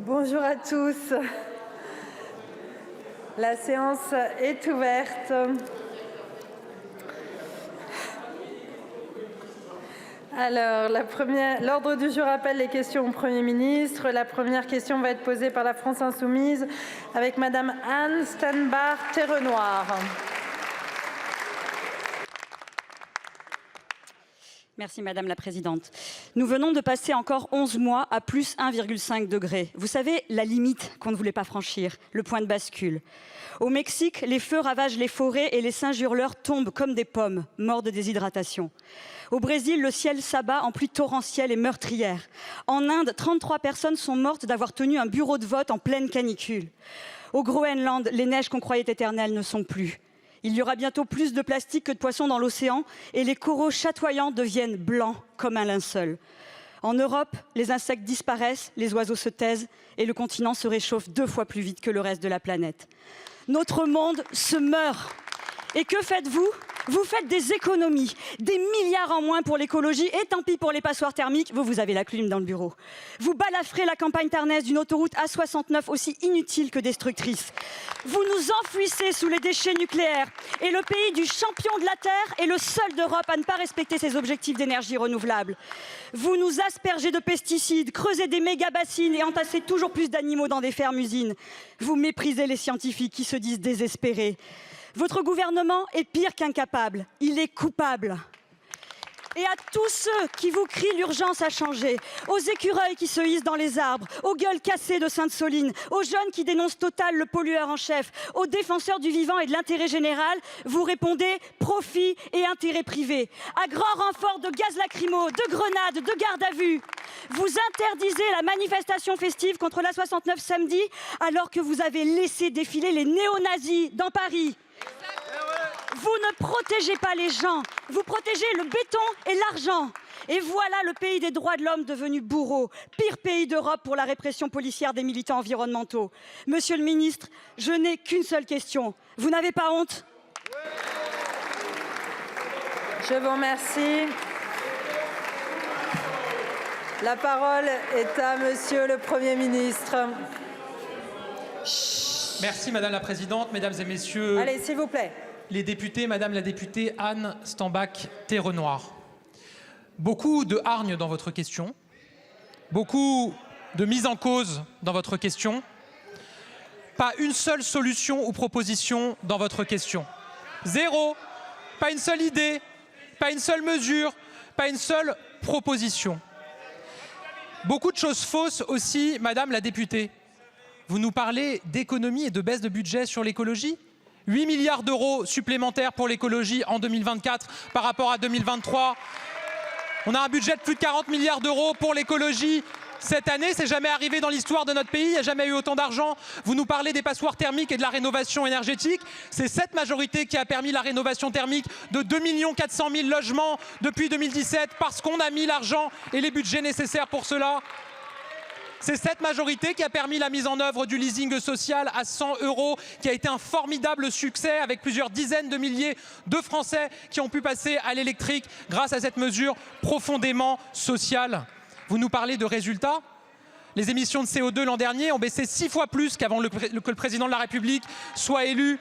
Bonjour à tous. La séance est ouverte. Alors, l'ordre du jour appelle les questions au Premier ministre. La première question va être posée par la France Insoumise avec Madame Anne Stenbar-Thérenard. Merci Madame la Présidente. Nous venons de passer encore 11 mois à plus 1,5 degré. Vous savez, la limite qu'on ne voulait pas franchir, le point de bascule. Au Mexique, les feux ravagent les forêts et les singes hurleurs tombent comme des pommes, morts de déshydratation. Au Brésil, le ciel s'abat en pluie torrentielle et meurtrière. En Inde, 33 personnes sont mortes d'avoir tenu un bureau de vote en pleine canicule. Au Groenland, les neiges qu'on croyait éternelles ne sont plus. Il y aura bientôt plus de plastique que de poissons dans l'océan et les coraux chatoyants deviennent blancs comme un linceul. En Europe, les insectes disparaissent, les oiseaux se taisent et le continent se réchauffe 2 fois plus vite que le reste de la planète. Notre monde se meurt. Et que faites-vous ? Vous faites des économies, des milliards en moins pour l'écologie et tant pis pour les passoires thermiques, vous avez la clim dans le bureau. Vous balafrez la campagne tarnaise d'une autoroute A69 aussi inutile que destructrice. Vous nous enfouissez sous les déchets nucléaires et le pays du champion de la Terre est le seul d'Europe à ne pas respecter ses objectifs d'énergie renouvelable. Vous nous aspergez de pesticides, creusez des méga-bassines et entassez toujours plus d'animaux dans des fermes-usines. Vous méprisez les scientifiques qui se disent désespérés. Votre gouvernement est pire qu'incapable, il est coupable. Et à tous ceux qui vous crient l'urgence à changer, aux écureuils qui se hissent dans les arbres, aux gueules cassées de Sainte-Soline, aux jeunes qui dénoncent Total, le pollueur en chef, aux défenseurs du vivant et de l'intérêt général, vous répondez profit et intérêt privé. À grand renfort de gaz lacrymo, de grenades, de garde à vue. Vous interdisez la manifestation festive contre l'A69 samedi, alors que vous avez laissé défiler les néo-nazis dans Paris. Vous ne protégez pas les gens, vous protégez le béton et l'argent. Et voilà le pays des droits de l'homme devenu bourreau, pire pays d'Europe pour la répression policière des militants environnementaux. Monsieur le ministre, je n'ai qu'une seule question. Vous n'avez pas honte ? Je vous remercie. La parole est à Monsieur le Premier ministre. Merci Madame la Présidente, Mesdames et Messieurs. Allez, s'il vous plaît. Les députés, Madame la députée Anne Stenbar-Thérenard. Beaucoup de hargne dans votre question, beaucoup de mise en cause dans votre question, pas une seule solution ou proposition dans votre question. Zéro, pas une seule idée, pas une seule mesure, pas une seule proposition. Beaucoup de choses fausses aussi, Madame la députée. Vous nous parlez d'économie et de baisse de budget sur l'écologie ? 8 milliards d'euros supplémentaires pour l'écologie en 2024 par rapport à 2023. On a un budget de plus de 40 milliards d'euros pour l'écologie cette année. C'est jamais arrivé dans l'histoire de notre pays. Il n'y a jamais eu autant d'argent. Vous nous parlez des passoires thermiques et de la rénovation énergétique. C'est cette majorité qui a permis la rénovation thermique de 2 400 000 logements depuis 2017 parce qu'on a mis l'argent et les budgets nécessaires pour cela. C'est cette majorité qui a permis la mise en œuvre du leasing social à 100 €, qui a été un formidable succès avec plusieurs dizaines de milliers de Français qui ont pu passer à l'électrique grâce à cette mesure profondément sociale. Vous nous parlez de résultats ? Les émissions de CO2 l'an dernier ont baissé 6 fois plus qu'avant que le président de la République soit élu.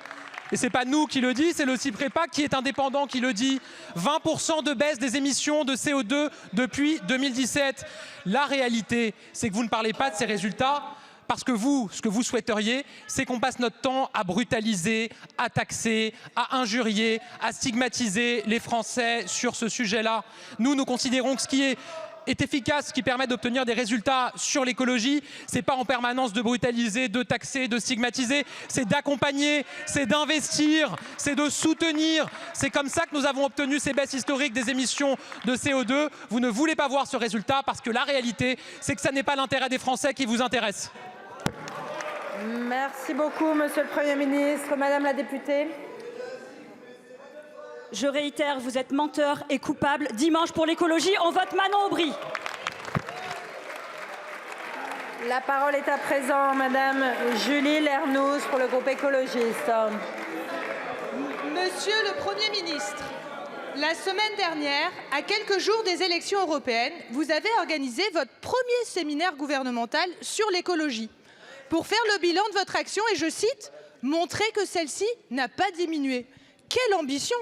Et ce n'est pas nous qui le dit, c'est le CIPREPA qui est indépendant qui le dit. 20% de baisse des émissions de CO2 depuis 2017. La réalité, c'est que vous ne parlez pas de ces résultats parce que vous, ce que vous souhaiteriez, c'est qu'on passe notre temps à brutaliser, à taxer, à injurier, à stigmatiser les Français sur ce sujet-là. Nous considérons que ce qui est efficace, qui permet d'obtenir des résultats sur l'écologie, c'est pas en permanence de brutaliser, de taxer, de stigmatiser, c'est d'accompagner, c'est d'investir, c'est de soutenir. C'est comme ça que nous avons obtenu ces baisses historiques des émissions de CO2. Vous ne voulez pas voir ce résultat parce que la réalité, c'est que ça n'est pas l'intérêt des Français qui vous intéresse. Merci beaucoup, Monsieur le Premier ministre. Madame la députée. Je réitère, vous êtes menteur et coupable. Dimanche pour l'écologie, on vote Manon Aubry. La parole est à présent Madame Julie Lernouz pour le groupe écologiste. Monsieur le Premier ministre, La semaine dernière, à quelques jours des élections européennes, vous avez organisé votre premier séminaire gouvernemental sur l'écologie pour faire le bilan de votre action et, je cite, « montrer que celle-ci n'a pas diminué ». Quelle ambition!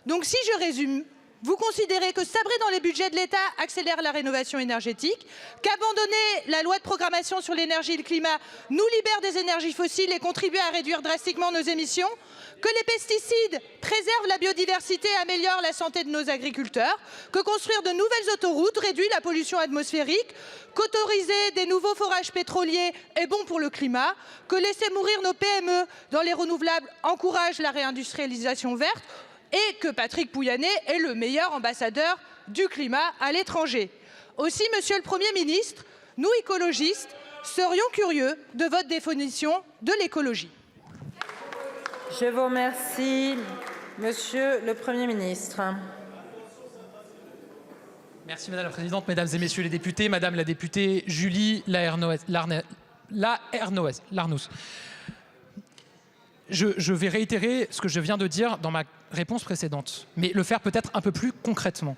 Donc si je résume, vous considérez que sabrer dans les budgets de l'État accélère la rénovation énergétique, qu'abandonner la loi de programmation sur l'énergie et le climat nous libère des énergies fossiles et contribue à réduire drastiquement nos émissions, que les pesticides préservent la biodiversité et améliorent la santé de nos agriculteurs, que construire de nouvelles autoroutes réduit la pollution atmosphérique, qu'autoriser des nouveaux forages pétroliers est bon pour le climat, que laisser mourir nos PME dans les renouvelables encourage la réindustrialisation verte, et que Patrick Pouyanné est le meilleur ambassadeur du climat à l'étranger. Aussi, Monsieur le Premier ministre, nous écologistes serions curieux de votre définition de l'écologie. Je vous remercie, Monsieur le Premier ministre. Merci Madame la Présidente, Mesdames et Messieurs les députés, Madame la députée Julie Larnous. Je vais réitérer ce que je viens de dire dans ma réponse précédente, mais le faire peut-être un peu plus concrètement.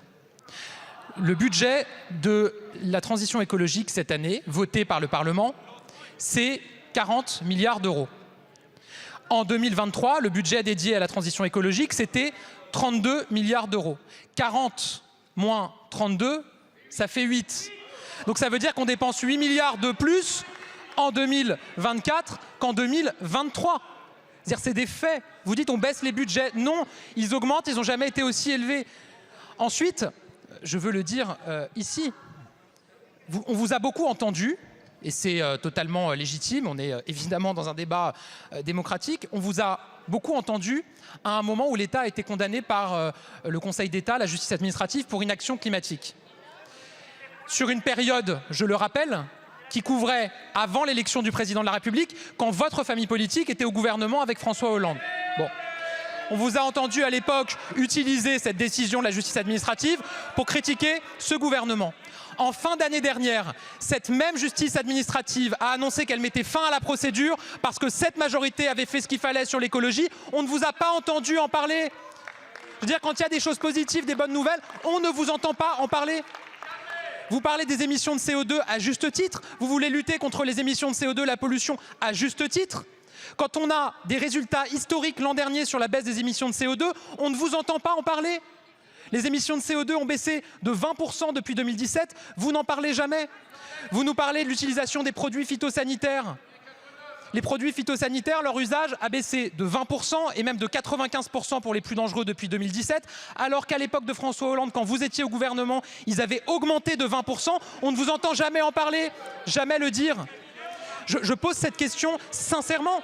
Le budget de la transition écologique cette année, voté par le Parlement, c'est 40 milliards d'euros. En 2023, le budget dédié à la transition écologique, c'était 32 milliards d'euros. 40 moins 32, ça fait 8. Donc ça veut dire qu'on dépense 8 milliards de plus en 2024 qu'en 2023. C'est-à-dire c'est des faits. Vous dites on baisse les budgets. Non, ils augmentent, ils n'ont jamais été aussi élevés. Ensuite, je veux le dire ici, on vous a beaucoup entendu, et c'est totalement légitime, on est évidemment dans un débat démocratique, on vous a beaucoup entendu à un moment où l'État a été condamné par le Conseil d'État, la justice administrative, pour inaction climatique. Sur une période, je le rappelle, qui couvrait avant l'élection du président de la République, quand votre famille politique était au gouvernement avec François Hollande. Bon. On vous a entendu à l'époque utiliser cette décision de la justice administrative pour critiquer ce gouvernement. En fin d'année dernière, cette même justice administrative a annoncé qu'elle mettait fin à la procédure parce que cette majorité avait fait ce qu'il fallait sur l'écologie. On ne vous a pas entendu en parler. Je veux dire, quand il y a des choses positives, des bonnes nouvelles, on ne vous entend pas en parler. Vous parlez des émissions de CO2 à juste titre. Vous voulez lutter contre les émissions de CO2, la pollution à juste titre. Quand on a des résultats historiques l'an dernier sur la baisse des émissions de CO2, on ne vous entend pas en parler. Les émissions de CO2 ont baissé de 20% depuis 2017. Vous n'en parlez jamais. Vous nous parlez de l'utilisation des produits phytosanitaires. Les produits phytosanitaires, leur usage a baissé de 20% et même de 95% pour les plus dangereux depuis 2017, alors qu'à l'époque de François Hollande, quand vous étiez au gouvernement, ils avaient augmenté de 20%. On ne vous entend jamais en parler, jamais le dire. Je pose cette question sincèrement.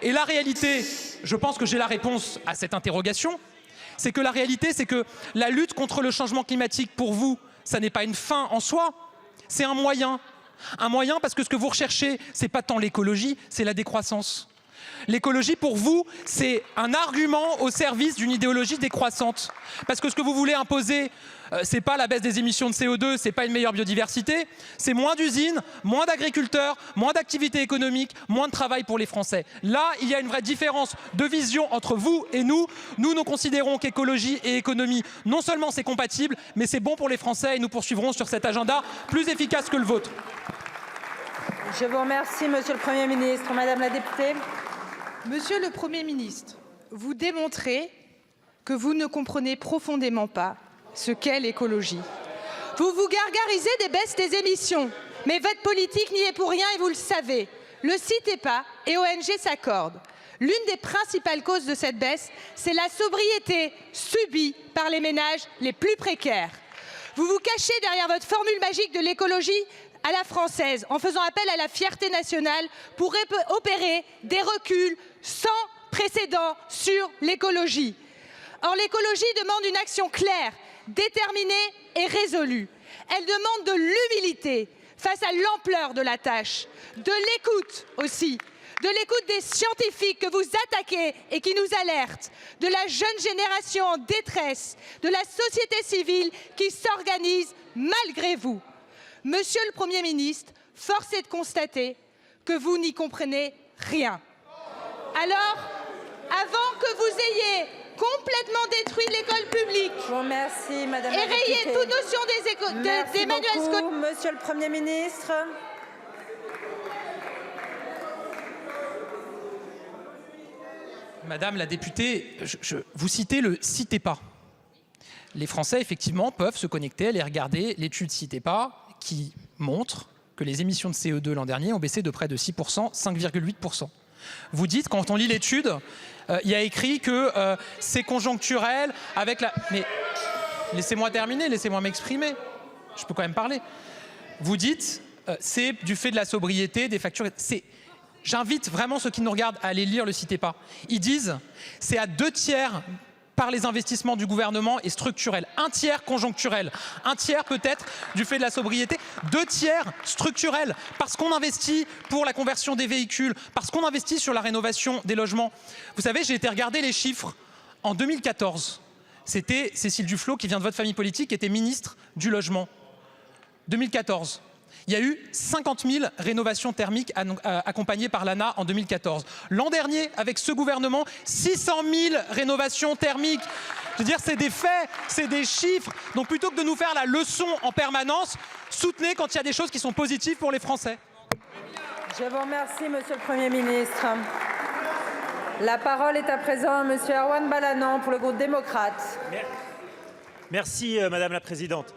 Et la réalité, je pense que j'ai la réponse à cette interrogation, c'est que la réalité, c'est que la lutte contre le changement climatique, pour vous, ça n'est pas une fin en soi, c'est un moyen. Un moyen parce que ce que vous recherchez, c'est pas tant l'écologie, c'est la décroissance. L'écologie, pour vous, c'est un argument au service d'une idéologie décroissante. Parce que ce que vous voulez imposer, c'est pas la baisse des émissions de CO2, c'est pas une meilleure biodiversité, c'est moins d'usines, moins d'agriculteurs, moins d'activités économiques, moins de travail pour les Français. Là, il y a une vraie différence de vision entre vous et nous. Nous considérons qu'écologie et économie, non seulement c'est compatible, mais c'est bon pour les Français et nous poursuivrons sur cet agenda plus efficace que le vôtre. Je vous remercie, Monsieur le Premier ministre. Madame la députée. Monsieur le Premier ministre, vous démontrez que vous ne comprenez profondément pas ce qu'est l'écologie. Vous vous gargarisez des baisses des émissions, mais votre politique n'y est pour rien et vous le savez. Le CITEPA et ONG s'accordent. L'une des principales causes de cette baisse, c'est la sobriété subie par les ménages les plus précaires. Vous vous cachez derrière votre formule magique de l'écologie à la française, en faisant appel à la fierté nationale pour opérer des reculs sans précédent sur l'écologie. Or, l'écologie demande une action claire, déterminée et résolue. Elle demande de l'humilité face à l'ampleur de la tâche, de l'écoute aussi, de l'écoute des scientifiques que vous attaquez et qui nous alertent, de la jeune génération en détresse, de la société civile qui s'organise malgré vous. Monsieur le Premier ministre, force est de constater que vous n'y comprenez rien. Alors, avant que vous ayez complètement détruit l'école publique. Je vous remercie, Madame la Et rayé députée. toute notion d'Emmanuel Scott. Monsieur le Premier ministre. Madame la députée, vous citez le CITEPA. Les Français, effectivement, peuvent se connecter, aller regarder l'étude CITEPA qui montre que les émissions de CO2 l'an dernier ont baissé de près de 6%, 5,8%. Vous dites, quand on lit l'étude, il y a écrit que c'est conjoncturel avec la... Mais laissez-moi terminer, laissez-moi m'exprimer. Je peux quand même parler. Vous dites, c'est du fait de la sobriété, des factures... J'invite vraiment ceux qui nous regardent à aller lire le CITEPA. Ils disent, c'est à 2/3 par les investissements du gouvernement et structurel. 1/3 conjoncturel, 1/3 peut-être du fait de la sobriété, 2/3 structurel, parce qu'on investit pour la conversion des véhicules, parce qu'on investit sur la rénovation des logements. Vous savez, j'ai été regarder les chiffres. En 2014, c'était Cécile Duflot, qui vient de votre famille politique, qui était ministre du Logement. 2014. Il y a eu 50 000 rénovations thermiques accompagnées par l'ANA en 2014. L'an dernier, avec ce gouvernement, 600 000 rénovations thermiques. Je veux dire, c'est des faits, c'est des chiffres. Donc plutôt que de nous faire la leçon en permanence, soutenez quand il y a des choses qui sont positives pour les Français. Je vous remercie, Monsieur le Premier ministre. La parole est à présent à Monsieur Erwan Balanant pour le groupe démocrate. Merci, Madame la Présidente.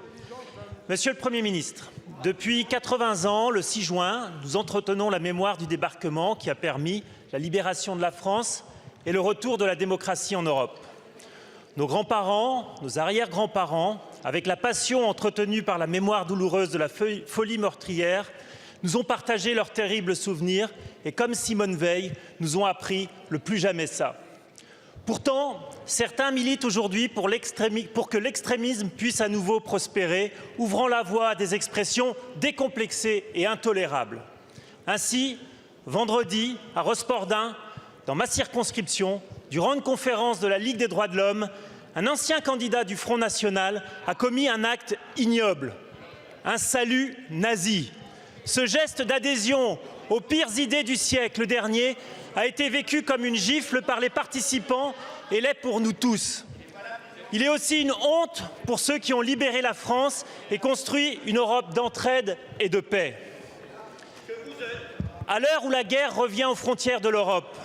Monsieur le Premier ministre, depuis 80 ans, le 6 juin, nous entretenons la mémoire du débarquement qui a permis la libération de la France et le retour de la démocratie en Europe. Nos grands-parents, nos arrière-grands-parents, avec la passion entretenue par la mémoire douloureuse de la folie meurtrière, nous ont partagé leurs terribles souvenirs et, comme Simone Veil, nous ont appris le plus jamais ça. Pourtant, certains militent aujourd'hui pour que l'extrémisme puisse à nouveau prospérer, ouvrant la voie à des expressions décomplexées et intolérables. Ainsi, vendredi, à Rospordin, dans ma circonscription, durant une conférence de la Ligue des droits de l'homme, un ancien candidat du Front National a commis un acte ignoble, un salut nazi. Ce geste d'adhésion aux pires idées du siècle dernier a été vécu comme une gifle par les participants et l'est pour nous tous. Il est aussi une honte pour ceux qui ont libéré la France et construit une Europe d'entraide et de paix. À l'heure où la guerre revient aux frontières de l'Europe,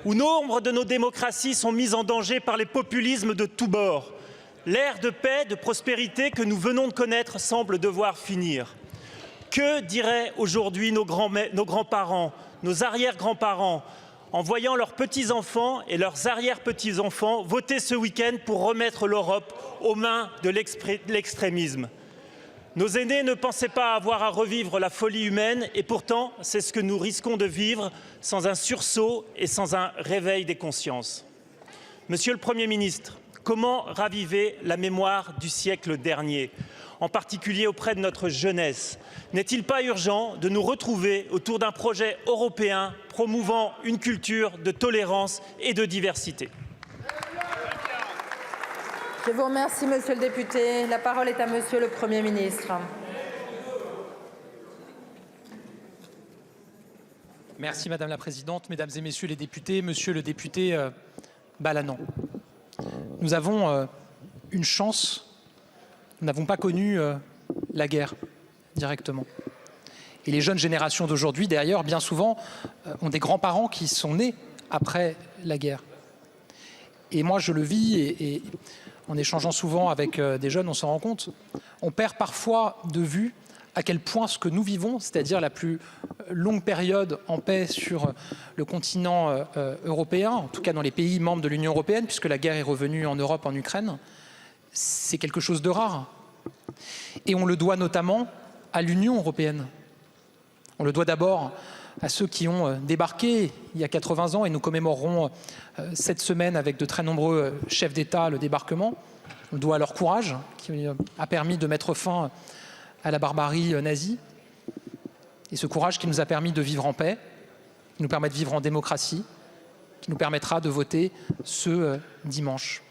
où nombre de nos démocraties sont mises en danger par les populismes de tous bords, l'ère de paix, de prospérité que nous venons de connaître semble devoir finir. Que diraient aujourd'hui nos grands-parents, nos arrière-grands-parents, en voyant leurs petits-enfants et leurs arrière-petits-enfants voter ce week-end pour remettre l'Europe aux mains de l'extrémisme? Nos aînés ne pensaient pas avoir à revivre la folie humaine et pourtant, c'est ce que nous risquons de vivre sans un sursaut et sans un réveil des consciences. Monsieur le Premier ministre, comment raviver la mémoire du siècle dernier, en particulier auprès de notre jeunesse? N'est-il pas urgent de nous retrouver autour d'un projet européen promouvant une culture de tolérance et de diversité? Je vous remercie, Monsieur le député. La parole est à Monsieur le Premier ministre. Merci Madame la Présidente, Mesdames et Messieurs les députés, Monsieur le député Balanant. Nous avons une chance, nous n'avons pas connu la guerre directement. Et les jeunes générations d'aujourd'hui, d'ailleurs, bien souvent, ont des grands-parents qui sont nés après la guerre. Et moi, je le vis, et en échangeant souvent avec des jeunes, on s'en rend compte. On perd parfois de vue à quel point ce que nous vivons, c'est-à-dire la plus longue période en paix sur le continent européen, en tout cas dans les pays membres de l'Union européenne, puisque la guerre est revenue en Europe, en Ukraine, c'est quelque chose de rare. Et on le doit notamment à l'Union européenne. On le doit d'abord à ceux qui ont débarqué il y a 80 ans, et nous commémorerons cette semaine avec de très nombreux chefs d'État le débarquement. On le doit à leur courage qui a permis de mettre fin à la barbarie nazie, et ce courage qui nous a permis de vivre en paix, qui nous permet de vivre en démocratie, qui nous permettra de voter ce dimanche.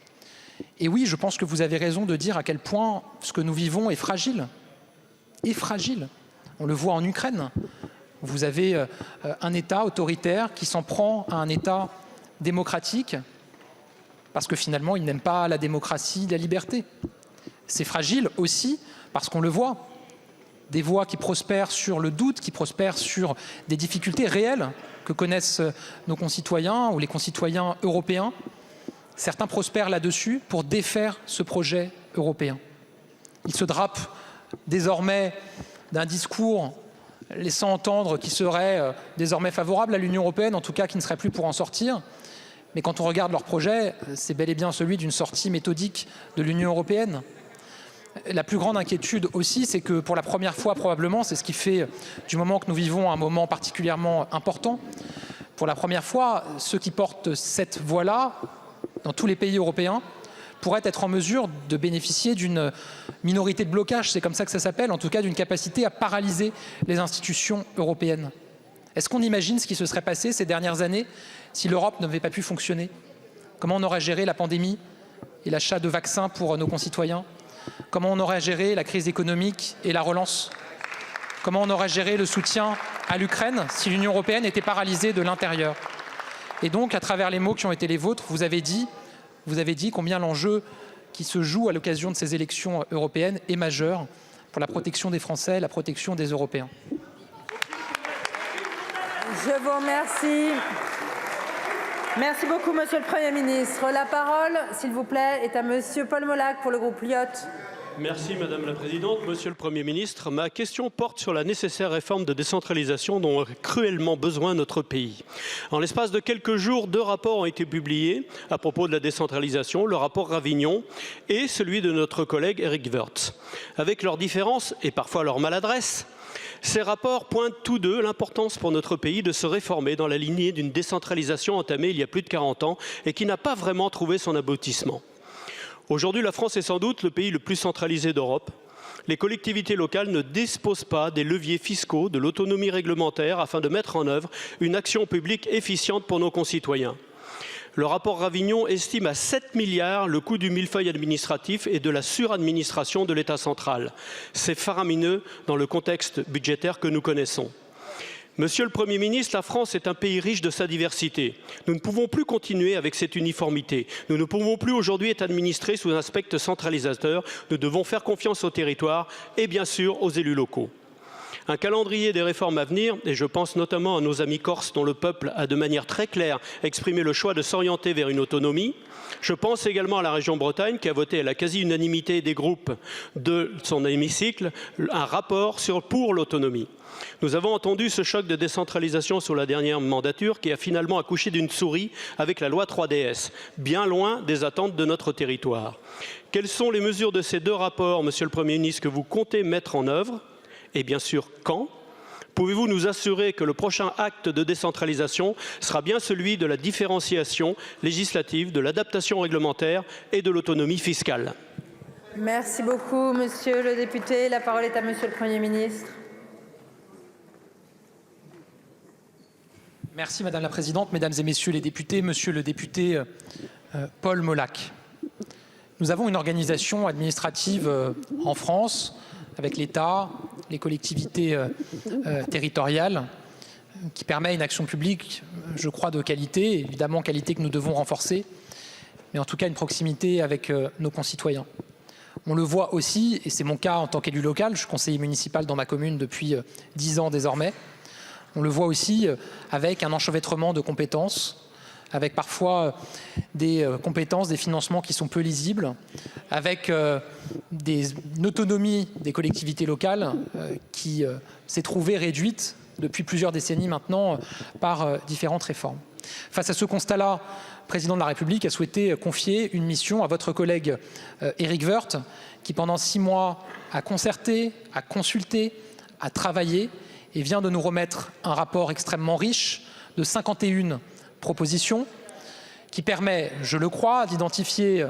Et oui, je pense que vous avez raison de dire à quel point ce que nous vivons est fragile. Est fragile. On le voit en Ukraine. Vous avez un État autoritaire qui s'en prend à un État démocratique parce que finalement, ils n'aiment pas la démocratie, la liberté. C'est fragile aussi parce qu'on le voit. Des voix qui prospèrent sur le doute, qui prospèrent sur des difficultés réelles que connaissent nos concitoyens ou les concitoyens européens. Certains prospèrent là-dessus pour défaire ce projet européen. Ils se drapent désormais d'un discours laissant entendre qu'il serait désormais favorable à l'Union européenne, en tout cas qui ne serait plus pour en sortir. Mais quand on regarde leur projet, c'est bel et bien celui d'une sortie méthodique de l'Union européenne. La plus grande inquiétude aussi, c'est que pour la première fois probablement, c'est ce qui fait du moment que nous vivons un moment particulièrement important, pour la première fois, ceux qui portent cette voie-là, dans tous les pays européens, pourraient être en mesure de bénéficier d'une minorité de blocage, c'est comme ça que ça s'appelle, en tout cas d'une capacité à paralyser les institutions européennes. Est-ce qu'on imagine ce qui se serait passé ces dernières années si l'Europe n'avait pas pu fonctionner? Comment on aurait géré la pandémie et l'achat de vaccins pour nos concitoyens? Comment on aurait géré la crise économique et la relance? Comment on aurait géré le soutien à l'Ukraine si l'Union européenne était paralysée de l'intérieur? Et donc, à travers les mots qui ont été les vôtres, vous avez dit combien l'enjeu qui se joue à l'occasion de ces élections européennes est majeur pour la protection des Français, la protection des Européens. Je vous remercie. Merci beaucoup, Monsieur le Premier ministre. La parole, s'il vous plaît, est à Monsieur Paul Molac pour le groupe Lyot. Merci Madame la Présidente. Monsieur le Premier ministre, ma question porte sur la nécessaire réforme de décentralisation dont a cruellement besoin notre pays. En l'espace de quelques jours, 2 rapports ont été publiés à propos de la décentralisation, le rapport Ravignon et celui de notre collègue Éric Woerth. Avec leurs différences et parfois leur maladresse, ces rapports pointent tous deux l'importance pour notre pays de se réformer dans la lignée d'une décentralisation entamée il y a plus de 40 ans et qui n'a pas vraiment trouvé son aboutissement. Aujourd'hui, la France est sans doute le pays le plus centralisé d'Europe. Les collectivités locales ne disposent pas des leviers fiscaux, de l'autonomie réglementaire afin de mettre en œuvre une action publique efficiente pour nos concitoyens. Le rapport Ravignon estime à 7 milliards le coût du millefeuille administratif et de la suradministration de l'État central. C'est faramineux dans le contexte budgétaire que nous connaissons. Monsieur le Premier ministre, la France est un pays riche de sa diversité. Nous ne pouvons plus continuer avec cette uniformité. Nous ne pouvons plus aujourd'hui être administrés sous un spectre centralisateur. Nous devons faire confiance aux territoires et bien sûr aux élus locaux. Un calendrier des réformes à venir, et je pense notamment à nos amis corses dont le peuple a de manière très claire exprimé le choix de s'orienter vers une autonomie. Je pense également à la région Bretagne qui a voté à la quasi-unanimité des groupes de son hémicycle un rapport pour l'autonomie. Nous avons entendu ce choc de décentralisation sur la dernière mandature qui a finalement accouché d'une souris avec la loi 3DS, bien loin des attentes de notre territoire. Quelles sont les mesures de ces 2 rapports, Monsieur le Premier ministre, que vous comptez mettre en œuvre? Et bien sûr, quand? Pouvez-vous nous assurer que le prochain acte de décentralisation sera bien celui de la différenciation législative, de l'adaptation réglementaire et de l'autonomie fiscale? Merci beaucoup, Monsieur le député. La parole est à Monsieur le Premier ministre. Merci Madame la Présidente, Mesdames et Messieurs les députés, Monsieur le député Paul Molac. Nous avons une organisation administrative en France avec l'État, les collectivités territoriales, qui permet une action publique, je crois, de qualité, évidemment qualité que nous devons renforcer, mais en tout cas une proximité avec nos concitoyens. On le voit aussi, et c'est mon cas en tant qu'élu local, je suis conseiller municipal dans ma commune depuis 10 ans désormais, on le voit aussi avec un enchevêtrement de compétences, avec parfois des compétences, des financements qui sont peu lisibles, avec une autonomie des collectivités locales qui s'est trouvée réduite depuis plusieurs décennies maintenant par différentes réformes. Face à ce constat-là, le président de la République a souhaité confier une mission à votre collègue Éric Woerth, qui pendant 6 mois a concerté, a consulté, a travaillé et vient de nous remettre un rapport extrêmement riche de 51 propositions qui permet, je le crois, d'identifier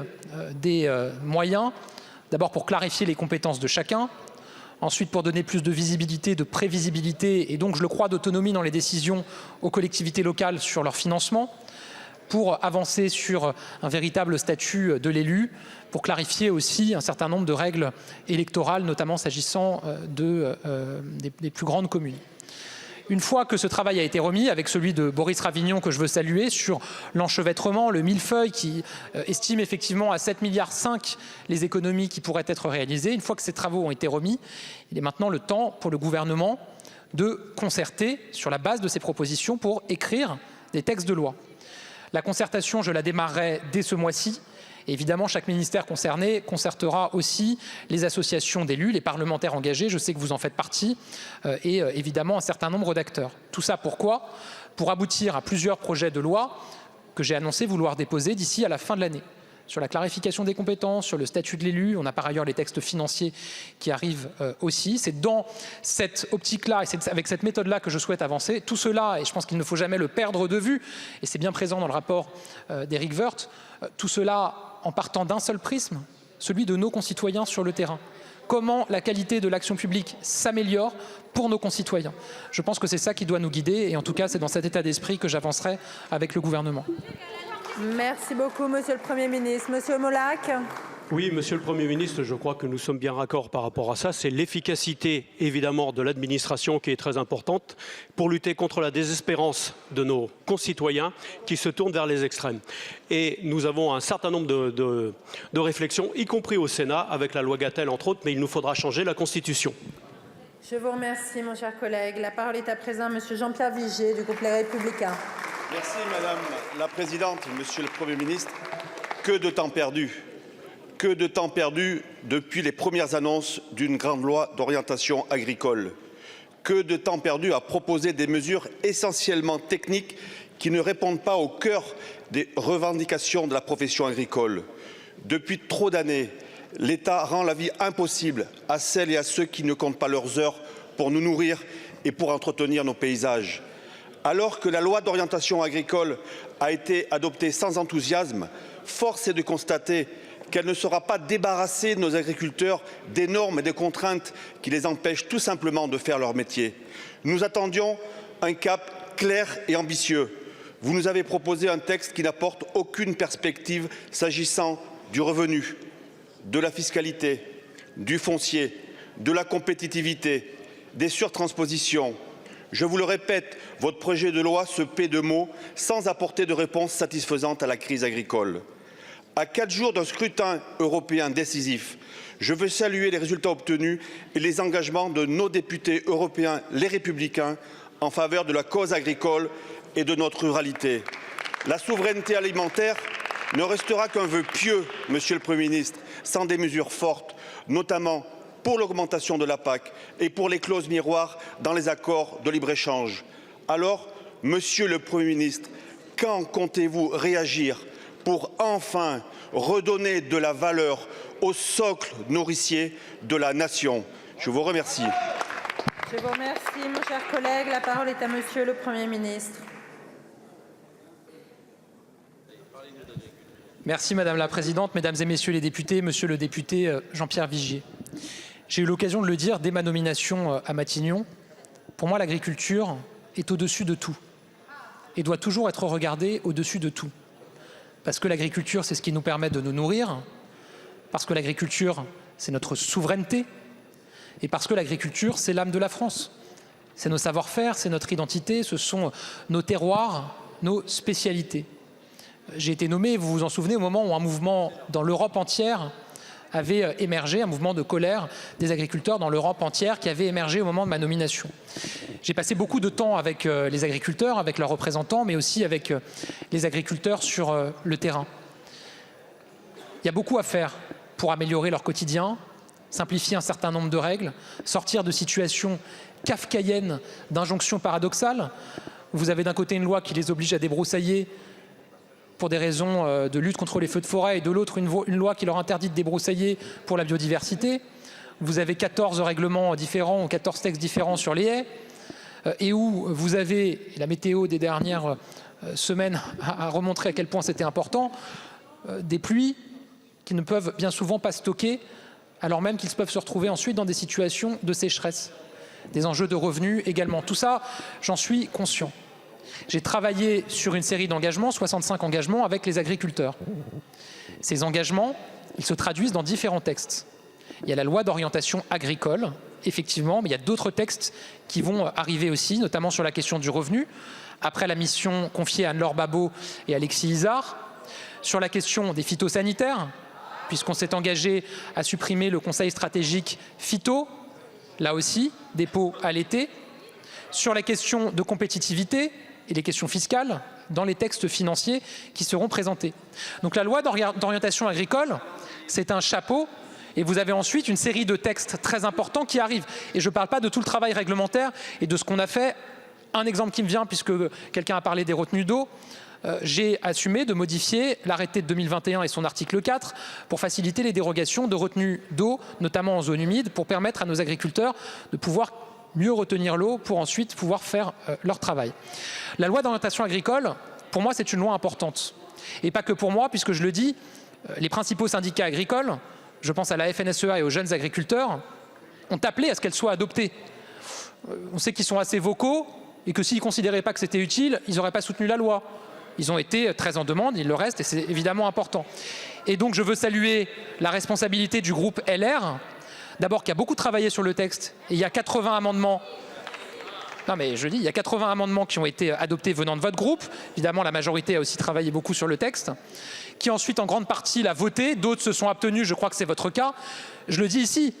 des moyens, d'abord pour clarifier les compétences de chacun, ensuite pour donner plus de visibilité, de prévisibilité et donc, je le crois, d'autonomie dans les décisions aux collectivités locales sur leur financement, pour avancer sur un véritable statut de l'élu, pour clarifier aussi un certain nombre de règles électorales, notamment s'agissant des plus grandes communes. Une fois que ce travail a été remis, avec celui de Boris Ravignon que je veux saluer, sur l'enchevêtrement, le millefeuille qui estime effectivement à 7,5 milliards les économies qui pourraient être réalisées, une fois que ces travaux ont été remis, il est maintenant le temps pour le gouvernement de concerter sur la base de ces propositions pour écrire des textes de loi. La concertation, je la démarrerai dès ce mois-ci. Évidemment, chaque ministère concerné concertera aussi les associations d'élus, les parlementaires engagés, je sais que vous en faites partie, et évidemment un certain nombre d'acteurs. Tout ça pourquoi? Pour aboutir à plusieurs projets de loi que j'ai annoncé vouloir déposer d'ici à la fin de l'année. Sur la clarification des compétences, sur le statut de l'élu, on a par ailleurs les textes financiers qui arrivent aussi. C'est dans cette optique-là et avec cette méthode-là que je souhaite avancer. Tout cela, et je pense qu'il ne faut jamais le perdre de vue, et c'est bien présent dans le rapport d'Éric Woerth, tout cela en partant d'un seul prisme, celui de nos concitoyens sur le terrain. Comment la qualité de l'action publique s'améliore pour nos concitoyens. Je pense que c'est ça qui doit nous guider et en tout cas c'est dans cet état d'esprit que j'avancerai avec le gouvernement. Merci beaucoup, Monsieur le Premier ministre. Monsieur Molac. Oui, Monsieur le Premier ministre, je crois que nous sommes bien raccords par rapport à ça. C'est l'efficacité, évidemment, de l'administration qui est très importante pour lutter contre la désespérance de nos concitoyens qui se tournent vers les extrêmes. Et nous avons un certain nombre de réflexions, y compris au Sénat, avec la loi Gatel, entre autres, mais il nous faudra changer la Constitution. Je vous remercie, mon cher collègue. La parole est à présent à Monsieur Jean-Pierre Vigier, du groupe Les Républicains. Merci Madame la Présidente, Monsieur le Premier ministre. Que de temps perdu. Que de temps perdu depuis les premières annonces d'une grande loi d'orientation agricole. Que de temps perdu à proposer des mesures essentiellement techniques qui ne répondent pas au cœur des revendications de la profession agricole. Depuis trop d'années, l'État rend la vie impossible à celles et à ceux qui ne comptent pas leurs heures pour nous nourrir et pour entretenir nos paysages. Alors que la loi d'orientation agricole a été adoptée sans enthousiasme, force est de constater qu'elle ne sera pas débarrassée de nos agriculteurs des normes et des contraintes qui les empêchent tout simplement de faire leur métier. Nous attendions un cap clair et ambitieux. Vous nous avez proposé un texte qui n'apporte aucune perspective s'agissant du revenu, de la fiscalité, du foncier, de la compétitivité, des surtranspositions. Je vous le répète, votre projet de loi se paie de mots sans apporter de réponse satisfaisante à la crise agricole. À 4 jours d'un scrutin européen décisif, je veux saluer les résultats obtenus et les engagements de nos députés européens, les Républicains, en faveur de la cause agricole et de notre ruralité. La souveraineté alimentaire ne restera qu'un vœu pieux, Monsieur le Premier ministre, sans des mesures fortes, notamment pour l'augmentation de la PAC et pour les clauses miroirs dans les accords de libre-échange. Alors, Monsieur le Premier ministre, quand comptez-vous réagir pour enfin redonner de la valeur au socle nourricier de la nation? Je vous remercie. Je vous remercie, mon cher collègue. La parole est à Monsieur le Premier ministre. Merci Madame la Présidente, Mesdames et Messieurs les députés, Monsieur le député Jean-Pierre Vigier. J'ai eu l'occasion de le dire dès ma nomination à Matignon. Pour moi, l'agriculture est au-dessus de tout et doit toujours être regardée au-dessus de tout. Parce que l'agriculture, c'est ce qui nous permet de nous nourrir, parce que l'agriculture, c'est notre souveraineté, et parce que l'agriculture, c'est l'âme de la France. C'est nos savoir-faire, c'est notre identité, ce sont nos terroirs, nos spécialités. J'ai été nommé, vous vous en souvenez, au moment où un mouvement dans l'Europe entière avait émergé, un mouvement de colère des agriculteurs dans l'Europe entière qui avait émergé au moment de ma nomination. J'ai passé beaucoup de temps avec les agriculteurs, avec leurs représentants, mais aussi avec les agriculteurs sur le terrain. Il y a beaucoup à faire pour améliorer leur quotidien, simplifier un certain nombre de règles, sortir de situations kafkaïennes, d'injonctions paradoxales. Vous avez d'un côté une loi qui les oblige à débroussailler pour des raisons de lutte contre les feux de forêt et de l'autre une loi qui leur interdit de débroussailler pour la biodiversité. Vous avez 14 règlements différents ou 14 textes différents sur les haies et où vous avez, la météo des dernières semaines a remontré à quel point c'était important, des pluies qui ne peuvent bien souvent pas stocker alors même qu'ils peuvent se retrouver ensuite dans des situations de sécheresse. Des enjeux de revenus également. Tout ça, j'en suis conscient. J'ai travaillé sur une série d'engagements, 65 engagements avec les agriculteurs. Ces engagements, ils se traduisent dans différents textes. Il y a la loi d'orientation agricole effectivement, mais il y a d'autres textes qui vont arriver aussi, notamment sur la question du revenu, après la mission confiée à Anne-Laure Babot et Alexis Izard, sur la question des phytosanitaires, puisqu'on s'est engagé à supprimer le conseil stratégique phyto, là aussi, dépôt à l'été, sur la question de compétitivité et les questions fiscales dans les textes financiers qui seront présentés. Donc la loi d'orientation agricole, c'est un chapeau, et vous avez ensuite une série de textes très importants qui arrivent. Et je ne parle pas de tout le travail réglementaire et de ce qu'on a fait. Un exemple qui me vient, puisque quelqu'un a parlé des retenues d'eau, j'ai assumé de modifier l'arrêté de 2021 et son article 4 pour faciliter les dérogations de retenue d'eau, notamment en zone humide, pour permettre à nos agriculteurs de pouvoir mieux retenir l'eau pour ensuite pouvoir faire leur travail. La loi d'orientation agricole, pour moi, c'est une loi importante. Et pas que pour moi, puisque je le dis, les principaux syndicats agricoles, je pense à la FNSEA et aux jeunes agriculteurs, ont appelé à ce qu'elle soit adoptée. On sait qu'ils sont assez vocaux et que s'ils ne considéraient pas que c'était utile, ils n'auraient pas soutenu la loi. Ils ont été très en demande, ils le restent et c'est évidemment important. Et donc je veux saluer la responsabilité du groupe LR, d'abord qui a beaucoup travaillé sur le texte, et il y a 80 amendements. Non mais je dis, il y a 80 amendements qui ont été adoptés venant de votre groupe. Évidemment, la majorité a aussi travaillé beaucoup sur le texte, qui ensuite en grande partie l'a voté, d'autres se sont abstenus, je crois que c'est votre cas. Je le dis ici,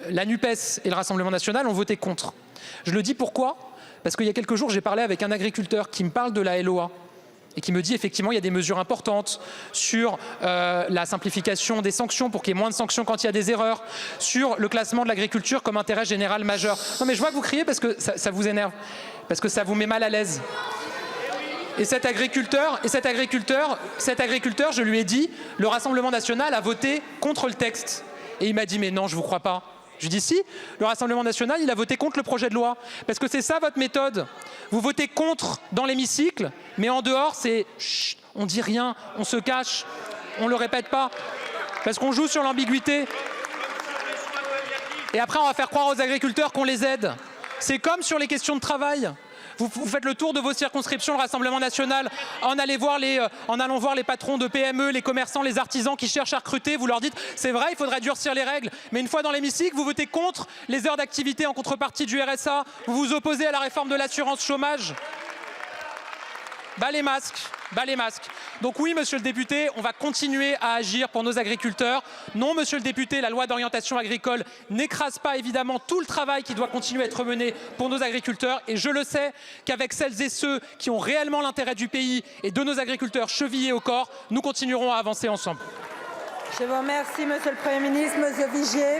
la NUPES et le Rassemblement national ont voté contre. Je le dis pourquoi ? Parce qu'il y a quelques jours, j'ai parlé avec un agriculteur qui me parle de la LOA et qui me dit effectivement il y a des mesures importantes sur la simplification des sanctions pour qu'il y ait moins de sanctions quand il y a des erreurs, sur le classement de l'agriculture comme intérêt général majeur. Non mais je vois que vous criez parce que ça vous énerve, parce que ça vous met mal à l'aise. Et cet agriculteur, je lui ai dit, le Rassemblement national a voté contre le texte. Et il m'a dit mais non, je vous crois pas. Je dis si, le Rassemblement national, il a voté contre le projet de loi. Parce que c'est ça votre méthode. Vous votez contre dans l'hémicycle, mais en dehors, c'est chut, on dit rien, on se cache, on le répète pas. Parce qu'on joue sur l'ambiguïté. Et après, on va faire croire aux agriculteurs qu'on les aide. C'est comme sur les questions de travail. Vous faites le tour de vos circonscriptions, le Rassemblement national, en allant voir les patrons de PME, les commerçants, les artisans qui cherchent à recruter. Vous leur dites, c'est vrai, il faudrait durcir les règles. Mais une fois dans l'hémicycle, vous votez contre les heures d'activité en contrepartie du RSA. Vous vous opposez à la réforme de l'assurance chômage. Bas les masques, bas les masques. Donc oui, monsieur le député, on va continuer à agir pour nos agriculteurs. Non, monsieur le député, la loi d'orientation agricole n'écrase pas évidemment tout le travail qui doit continuer à être mené pour nos agriculteurs. Et je le sais qu'avec celles et ceux qui ont réellement l'intérêt du pays et de nos agriculteurs chevillés au corps, nous continuerons à avancer ensemble. Je vous remercie, monsieur le Premier ministre. Monsieur Vigier.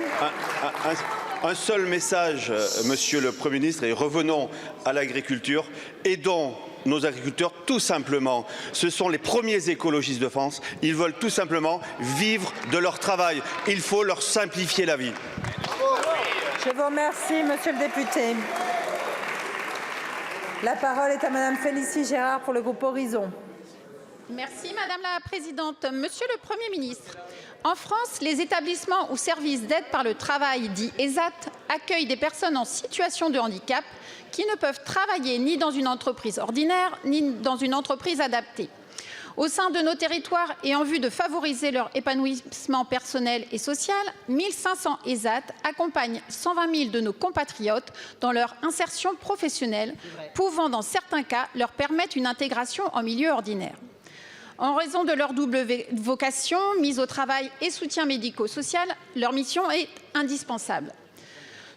Un seul message, monsieur le Premier ministre, et revenons à l'agriculture. Aidons nos agriculteurs, tout simplement. Ce sont les premiers écologistes de France. Ils veulent tout simplement vivre de leur travail. Il faut leur simplifier la vie. Je vous remercie, monsieur le député. La parole est à madame Félicie Gérard pour le groupe Horizon. Merci madame la présidente. Monsieur le Premier ministre, en France, les établissements ou services d'aide par le travail, dits ESAT, accueillent des personnes en situation de handicap qui ne peuvent travailler ni dans une entreprise ordinaire, ni dans une entreprise adaptée. Au sein de nos territoires et en vue de favoriser leur épanouissement personnel et social, 1500 ESAT accompagnent 120 000 de nos compatriotes dans leur insertion professionnelle, pouvant dans certains cas leur permettre une intégration en milieu ordinaire. En raison de leur double vocation, mise au travail et soutien médico-social, leur mission est indispensable.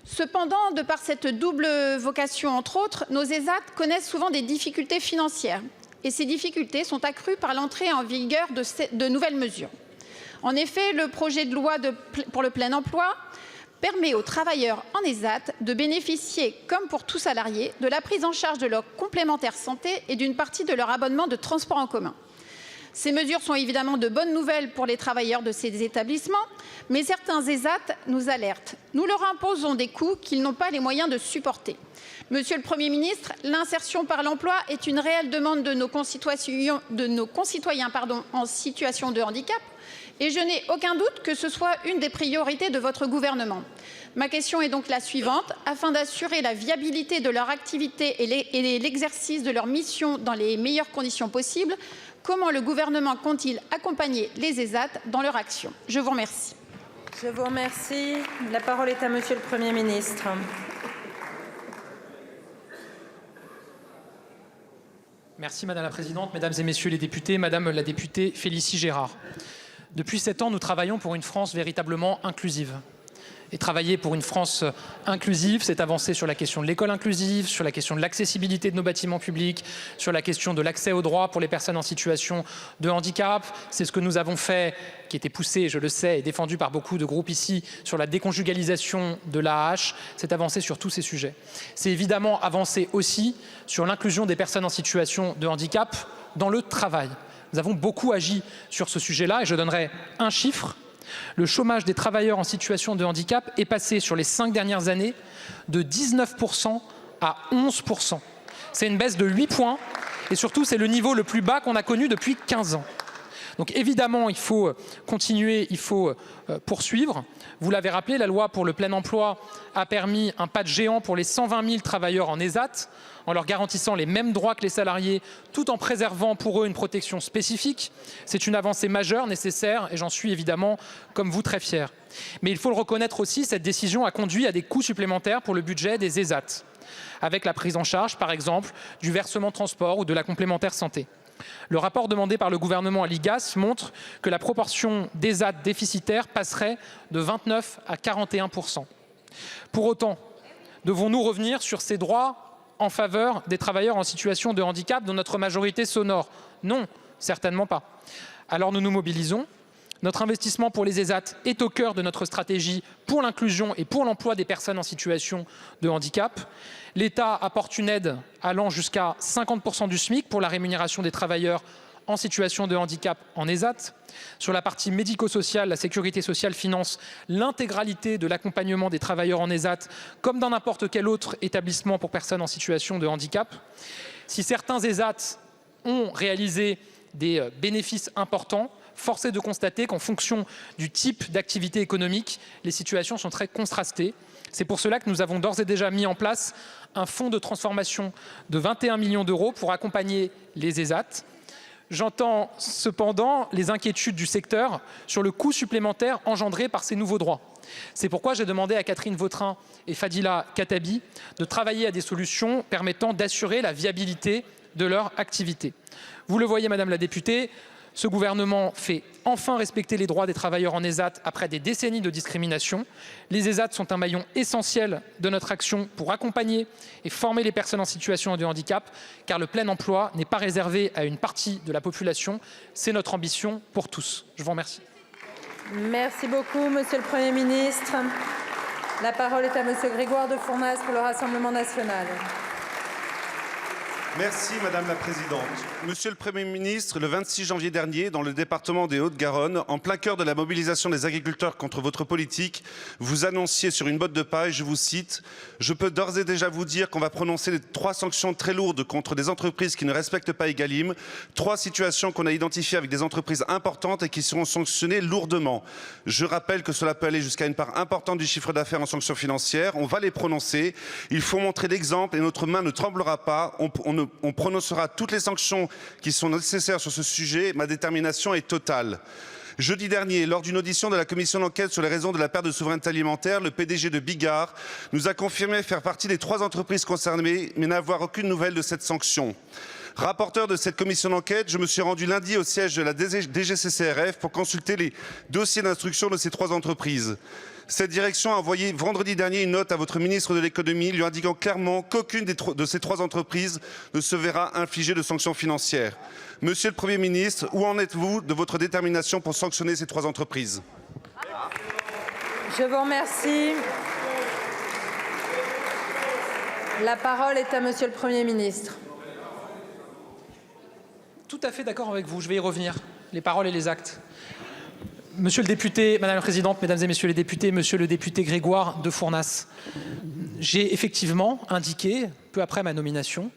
Cependant, de par cette double vocation, entre autres, nos ESAT connaissent souvent des difficultés financières. Et ces difficultés sont accrues par l'entrée en vigueur de nouvelles mesures. En effet, le projet de loi pour le plein emploi permet aux travailleurs en ESAT de bénéficier, comme pour tout salarié, de la prise en charge de leur complémentaire santé et d'une partie de leur abonnement de transport en commun. Ces mesures sont évidemment de bonnes nouvelles pour les travailleurs de ces établissements, mais certains ESAT nous alertent. Nous leur imposons des coûts qu'ils n'ont pas les moyens de supporter. Monsieur le Premier ministre, l'insertion par l'emploi est une réelle demande de nos concitoyens, en situation de handicap, et je n'ai aucun doute que ce soit une des priorités de votre gouvernement. Ma question est donc la suivante. Afin d'assurer la viabilité de leur activité et l'exercice de leur mission dans les meilleures conditions possibles, comment le gouvernement compte-t-il accompagner les ESAT dans leur action? Je vous remercie. Je vous remercie. La parole est à Monsieur le Premier ministre. Merci Madame la Présidente, Mesdames et Messieurs les députés, Madame la députée Félicie Gérard. Depuis 7 ans, nous travaillons pour une France véritablement inclusive. Et travailler pour une France inclusive, c'est avancer sur la question de l'école inclusive, sur la question de l'accessibilité de nos bâtiments publics, sur la question de l'accès aux droits pour les personnes en situation de handicap. C'est ce que nous avons fait, qui était poussé, je le sais, et défendu par beaucoup de groupes ici, sur la déconjugalisation de l'AAH. C'est avancer sur tous ces sujets. C'est évidemment avancer aussi sur l'inclusion des personnes en situation de handicap dans le travail. Nous avons beaucoup agi sur ce sujet-là et je donnerai un chiffre. Le chômage des travailleurs en situation de handicap est passé sur les 5 dernières années de 19% à 11%. C'est une baisse de 8 points et surtout c'est le niveau le plus bas qu'on a connu depuis 15 ans. Donc évidemment, il faut continuer, il faut poursuivre. Vous l'avez rappelé, la loi pour le plein emploi a permis un pas de géant pour les 120 000 travailleurs en ESAT, en leur garantissant les mêmes droits que les salariés, tout en préservant pour eux une protection spécifique. C'est une avancée majeure, nécessaire, et j'en suis évidemment, comme vous, très fier. Mais il faut le reconnaître aussi, cette décision a conduit à des coûts supplémentaires pour le budget des ESAT, avec la prise en charge, par exemple, du versement transport ou de la complémentaire santé. Le rapport demandé par le gouvernement à l'IGAS montre que la proportion d'ESAT déficitaires passerait de 29 à 41%. Pour autant, devons-nous revenir sur ces droits en faveur des travailleurs en situation de handicap dont notre majorité s'honore? Non, certainement pas. Alors nous nous mobilisons. Notre investissement pour les ESAT est au cœur de notre stratégie pour l'inclusion et pour l'emploi des personnes en situation de handicap. L'État apporte une aide allant jusqu'à 50% du SMIC pour la rémunération des travailleurs en situation de handicap en ESAT. Sur la partie médico-sociale, la sécurité sociale finance l'intégralité de l'accompagnement des travailleurs en ESAT comme dans n'importe quel autre établissement pour personnes en situation de handicap. Si certains ESAT ont réalisé des bénéfices importants, force est de constater qu'en fonction du type d'activité économique, les situations sont très contrastées. C'est pour cela que nous avons d'ores et déjà mis en place un fonds de transformation de 21 millions d'euros pour accompagner les ESAT. J'entends cependant les inquiétudes du secteur sur le coût supplémentaire engendré par ces nouveaux droits. C'est pourquoi j'ai demandé à Catherine Vautrin et Fadila Khattabi de travailler à des solutions permettant d'assurer la viabilité de leur activité. Vous le voyez, Madame la députée, ce gouvernement fait enfin respecter les droits des travailleurs en ESAT après des décennies de discrimination. Les ESAT sont un maillon essentiel de notre action pour accompagner et former les personnes en situation de handicap, car le plein emploi n'est pas réservé à une partie de la population. C'est notre ambition pour tous. Je vous remercie. Merci beaucoup, Monsieur le Premier ministre. La parole est à Monsieur Grégoire de Fournas pour le Rassemblement national. Merci Madame la Présidente. Monsieur le Premier ministre, le 26 janvier dernier, dans le département des Hauts-de-Garonne, en plein cœur de la mobilisation des agriculteurs contre votre politique, vous annonciez sur une botte de paille, je vous cite, « Je peux d'ores et déjà vous dire qu'on va prononcer 3 sanctions très lourdes contre des entreprises qui ne respectent pas Egalim, 3 situations qu'on a identifiées avec des entreprises importantes et qui seront sanctionnées lourdement. Je rappelle que cela peut aller jusqu'à une part importante du chiffre d'affaires en sanctions financières. On va les prononcer. Il faut montrer l'exemple et notre main ne tremblera pas. On prononcera toutes les sanctions qui sont nécessaires sur ce sujet. Ma détermination est totale. Jeudi dernier, lors d'une audition de la commission d'enquête sur les raisons de la perte de souveraineté alimentaire, le PDG de Bigard nous a confirmé faire partie des 3 entreprises concernées, mais n'avoir aucune nouvelle de cette sanction. Rapporteur de cette commission d'enquête, je me suis rendu lundi au siège de la DGCCRF pour consulter les dossiers d'instruction de ces 3 entreprises. Cette direction a envoyé vendredi dernier une note à votre ministre de l'économie lui indiquant clairement qu'aucune de ces 3 entreprises ne se verra infliger de sanctions financières. Monsieur le Premier ministre, où en êtes-vous de votre détermination pour sanctionner ces 3 entreprises? Je vous remercie. La parole est à Monsieur le Premier ministre. Tout à fait d'accord avec vous, je vais y revenir. Les paroles et les actes. Monsieur le député, Madame la Présidente, Mesdames et Messieurs les députés, Monsieur le député Grégoire de Fournas, j'ai effectivement indiqué, peu après ma nomination,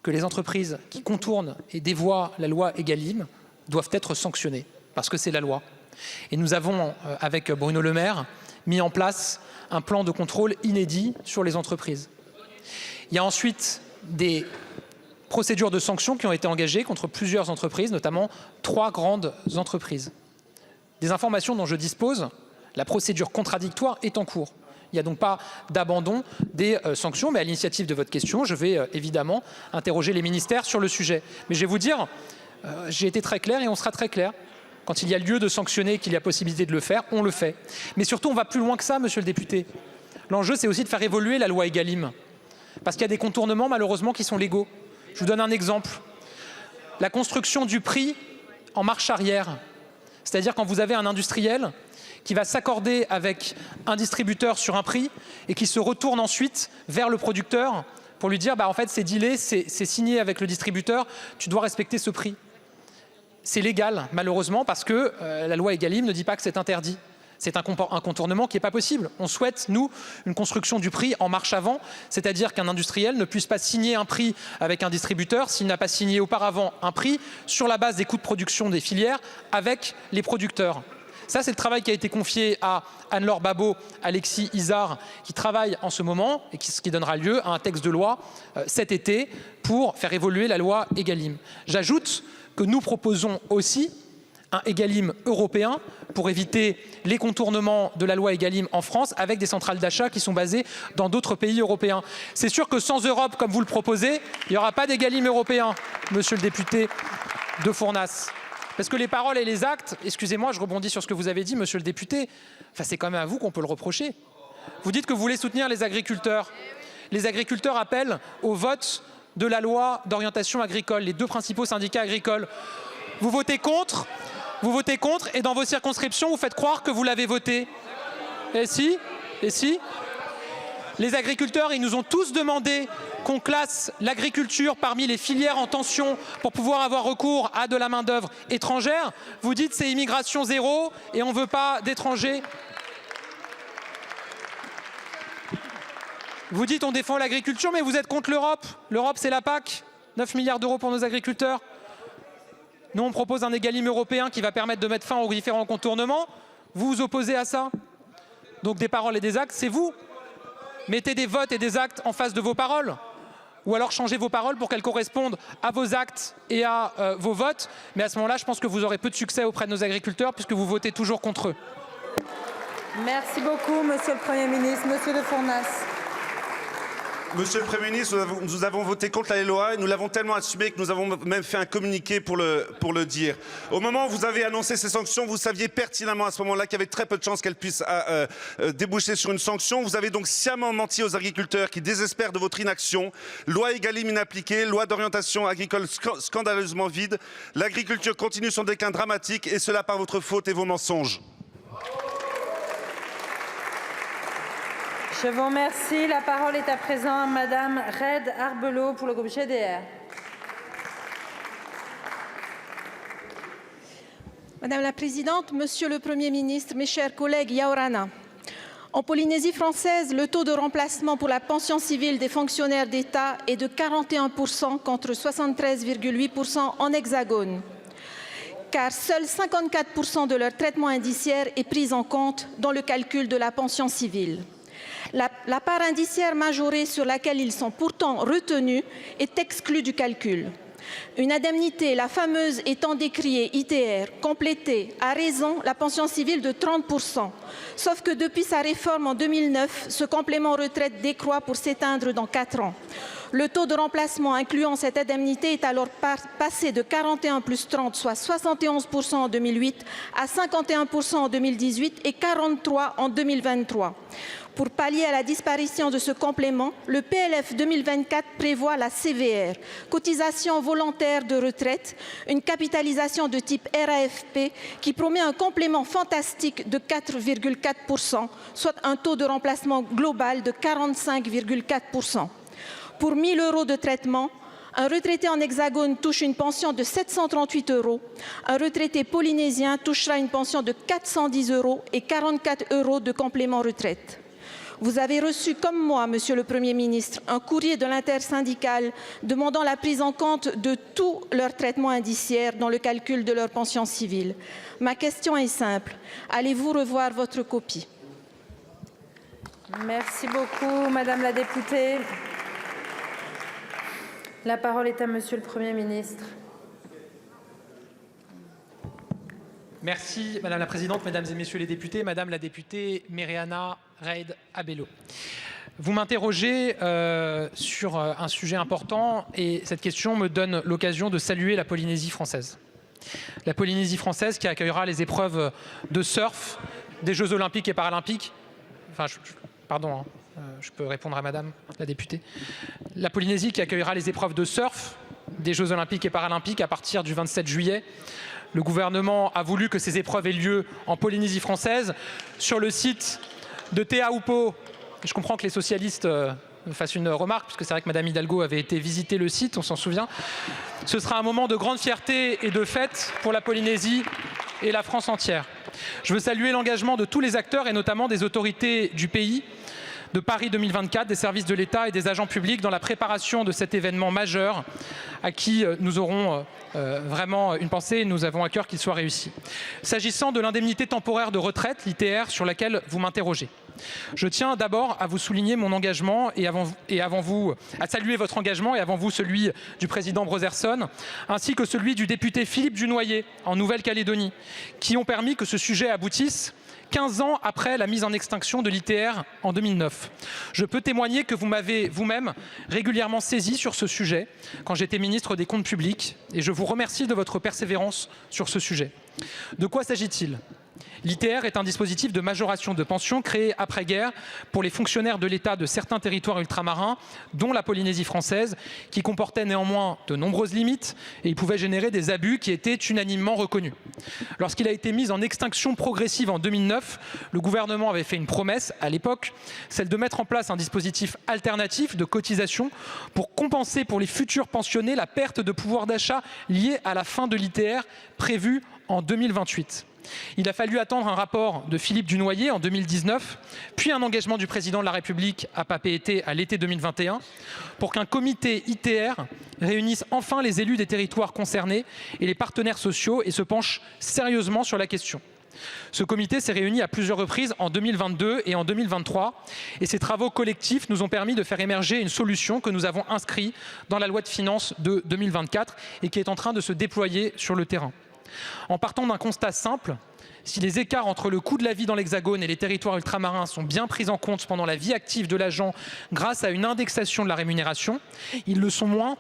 que les entreprises qui contournent et dévoient la loi Egalim doivent être sanctionnées, parce que c'est la loi. Et nous avons, avec Bruno Le Maire, mis en place un plan de contrôle inédit sur les entreprises. Il y a ensuite des procédures de sanctions qui ont été engagées contre plusieurs entreprises, notamment 3 grandes entreprises. Des informations dont je dispose, La procédure contradictoire est en cours. Il n'y a donc pas d'abandon des sanctions, mais à l'initiative de votre question, je vais évidemment interroger les ministères sur le sujet. Mais je vais vous dire, j'ai été très clair et on sera très clair. Quand il y a lieu de sanctionner, qu'il y a possibilité de le faire, on le fait. Mais surtout, on va plus loin que ça, monsieur le député. L'enjeu, c'est aussi de faire évoluer la loi Egalim. Parce qu'il y a des contournements, malheureusement, qui sont légaux. Je vous donne un exemple. La construction du prix en marche arrière. C'est-à-dire quand vous avez un industriel qui va s'accorder avec un distributeur sur un prix et qui se retourne ensuite vers le producteur pour lui dire en fait c'est dealé, c'est signé avec le distributeur, tu dois respecter ce prix. C'est légal malheureusement parce que la loi Egalim ne dit pas que c'est interdit. C'est un contournement qui n'est pas possible. On souhaite, nous, une construction du prix en marche avant, c'est-à-dire qu'un industriel ne puisse pas signer un prix avec un distributeur s'il n'a pas signé auparavant un prix sur la base des coûts de production des filières avec les producteurs. Ça, c'est le travail qui a été confié à Anne-Laure Babot, Alexis Izard, qui travaillent en ce moment et qui donnera lieu à un texte de loi cet été pour faire évoluer la loi Egalim. J'ajoute que nous proposons aussi un Egalim européen pour éviter les contournements de la loi Egalim en France avec des centrales d'achat qui sont basées dans d'autres pays européens. C'est sûr que sans Europe, comme vous le proposez, il n'y aura pas d'Egalim européen, monsieur le député de Fournas. Parce que les paroles et les actes, excusez-moi, je rebondis sur ce que vous avez dit, monsieur le député, c'est quand même à vous qu'on peut le reprocher. Vous dites que vous voulez soutenir les agriculteurs. Les agriculteurs appellent au vote de la loi d'orientation agricole, les deux principaux syndicats agricoles. Vous votez contre et dans vos circonscriptions, vous faites croire que vous l'avez voté. Et si les agriculteurs, ils nous ont tous demandé qu'on classe l'agriculture parmi les filières en tension pour pouvoir avoir recours à de la main-d'œuvre étrangère. Vous dites c'est immigration zéro et on ne veut pas d'étrangers. Vous dites on défend l'agriculture, mais vous êtes contre l'Europe. L'Europe, c'est la PAC. 9 milliards d'euros pour nos agriculteurs. Nous, on propose un Egalim européen qui va permettre de mettre fin aux différents contournements. Vous vous opposez à ça. Donc des paroles et des actes, c'est vous. Mettez des votes et des actes en face de vos paroles. Ou alors changez vos paroles pour qu'elles correspondent à vos actes et à vos votes. Mais à ce moment-là, je pense que vous aurez peu de succès auprès de nos agriculteurs puisque vous votez toujours contre eux. Merci beaucoup, monsieur le Premier ministre. Monsieur de Fournas. Monsieur le Premier ministre, nous avons voté contre la loi et nous l'avons tellement assumé que nous avons même fait un communiqué pour le dire. Au moment où vous avez annoncé ces sanctions, vous saviez pertinemment à ce moment-là qu'il y avait très peu de chances qu'elles puissent déboucher sur une sanction. Vous avez donc sciemment menti aux agriculteurs qui désespèrent de votre inaction. Loi Egalim inappliquée, loi d'orientation agricole scandaleusement vide. L'agriculture continue son déclin dramatique et cela par votre faute et vos mensonges. Je vous remercie. La parole est à présent à madame Red Arbelot pour le groupe GDR. Madame la Présidente, Monsieur le Premier ministre, mes chers collègues, Yaorana. En Polynésie française, le taux de remplacement pour la pension civile des fonctionnaires d'État est de 41% contre 73,8% en Hexagone. Car seuls 54% de leur traitement indiciaire est pris en compte dans le calcul de la pension civile. La part indiciaire majorée sur laquelle ils sont pourtant retenus est exclue du calcul. Une indemnité, la fameuse étant décriée ITR, complétée à raison la pension civile de 30%. Sauf que depuis sa réforme en 2009, ce complément retraite décroît pour s'éteindre dans 4 ans. Le taux de remplacement incluant cette indemnité est alors passé de 41 plus 30, soit 71% en 2008, à 51% en 2018 et 43% en 2023. Pour pallier à la disparition de ce complément, le PLF 2024 prévoit la CVR, cotisation volontaire de retraite, une capitalisation de type RAFP qui promet un complément fantastique de 4,4%, soit un taux de remplacement global de 45,4%. Pour 1 000 € de traitement, un retraité en hexagone touche une pension de 738 €. Un retraité polynésien touchera une pension de 410 € et 44 € de complément retraite. Vous avez reçu, comme moi, Monsieur le Premier ministre, un courrier de l'intersyndicale demandant la prise en compte de tous leurs traitements indiciaires dans le calcul de leur pension civile. Ma question est simple. Allez-vous revoir votre copie? Merci beaucoup, Madame la députée. La parole est à Monsieur le Premier ministre. Merci Madame la Présidente, Mesdames et Messieurs les députés, Madame la députée Mereana Reid Abello. Vous m'interrogez sur un sujet important et cette question me donne l'occasion de saluer la Polynésie française. La Polynésie française qui accueillera les épreuves de surf des Jeux Olympiques et Paralympiques. Enfin, pardon, je peux répondre à Madame la députée. La Polynésie qui accueillera les épreuves de surf des Jeux Olympiques et Paralympiques à partir du 27 juillet. Le gouvernement a voulu que ces épreuves aient lieu en Polynésie française, sur le site de Te Aupo. Je comprends que les socialistes fassent une remarque, puisque c'est vrai que Madame Hidalgo avait été visiter le site, on s'en souvient. Ce sera un moment de grande fierté et de fête pour la Polynésie et la France entière. Je veux saluer l'engagement de tous les acteurs et notamment des autorités du pays, de Paris 2024, des services de l'État et des agents publics dans la préparation de cet événement majeur à qui nous aurons vraiment une pensée et nous avons à cœur qu'il soit réussi. S'agissant de l'indemnité temporaire de retraite, l'ITR, sur laquelle vous m'interrogez, je tiens d'abord à vous souligner mon engagement et avant vous, à saluer votre engagement et avant vous celui du président Brotherson, ainsi que celui du député Philippe Dunoyer en Nouvelle-Calédonie, qui ont permis que ce sujet aboutisse 15 ans après la mise en extinction de l'ITR en 2009. Je peux témoigner que vous m'avez vous-même régulièrement saisi sur ce sujet quand j'étais ministre des Comptes publics et je vous remercie de votre persévérance sur ce sujet. De quoi s'agit-il ? L'ITR est un dispositif de majoration de pension créé après-guerre pour les fonctionnaires de l'État de certains territoires ultramarins, dont la Polynésie française, qui comportait néanmoins de nombreuses limites et il pouvait générer des abus qui étaient unanimement reconnus. Lorsqu'il a été mis en extinction progressive en 2009, le gouvernement avait fait une promesse à l'époque, celle de mettre en place un dispositif alternatif de cotisation pour compenser pour les futurs pensionnés la perte de pouvoir d'achat liée à la fin de l'ITR prévue en 2028. Il a fallu attendre un rapport de Philippe Dunoyer en 2019, puis un engagement du président de la République à Papeete à l'été 2021, pour qu'un comité ITR réunisse enfin les élus des territoires concernés et les partenaires sociaux et se penche sérieusement sur la question. Ce comité s'est réuni à plusieurs reprises en 2022 et en 2023 et ces travaux collectifs nous ont permis de faire émerger une solution que nous avons inscrite dans la loi de finances de 2024 et qui est en train de se déployer sur le terrain. En partant d'un constat simple, si les écarts entre le coût de la vie dans l'Hexagone et les territoires ultramarins sont bien pris en compte pendant la vie active de l'agent grâce à une indexation de la rémunération, ils le sont moins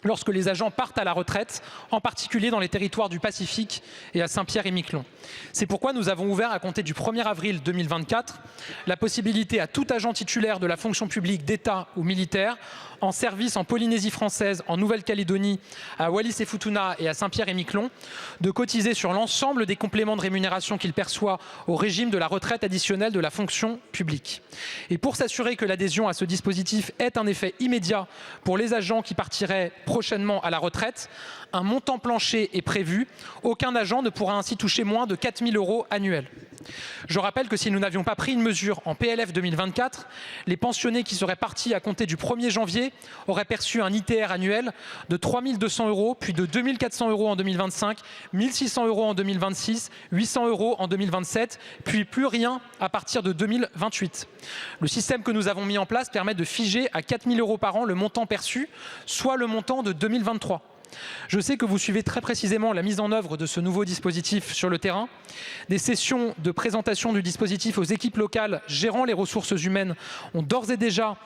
lorsque les agents partent à la retraite, en particulier dans les territoires du Pacifique et à Saint-Pierre-et-Miquelon. C'est pourquoi nous avons ouvert à compter du 1er avril 2024 la possibilité à tout agent titulaire de la fonction publique d'État ou militaire en service en Polynésie française, en Nouvelle-Calédonie, à Wallis-et-Futuna et à Saint-Pierre-et-Miquelon, de cotiser sur l'ensemble des compléments de rémunération qu'il perçoit au régime de la retraite additionnelle de la fonction publique. Et pour s'assurer que l'adhésion à ce dispositif ait un effet immédiat pour les agents qui partiraient prochainement à la retraite, un montant plancher est prévu. Aucun agent ne pourra ainsi toucher moins de 4 000 € annuels. Je rappelle que si nous n'avions pas pris une mesure en PLF 2024, les pensionnés qui seraient partis à compter du 1er janvier auraient perçu un ITR annuel de 3 200 €, puis de 2 400 € en 2025, 1 600 € en 2026, 800 € en 2027, puis plus rien à partir de 2028. Le système que nous avons mis en place permet de figer à 4 000 € par an le montant perçu, soit le montant de 2023. Je sais que vous suivez très précisément la mise en œuvre de ce nouveau dispositif sur le terrain. Des sessions de présentation du dispositif aux équipes locales gérant les ressources humaines ont d'ores et déjà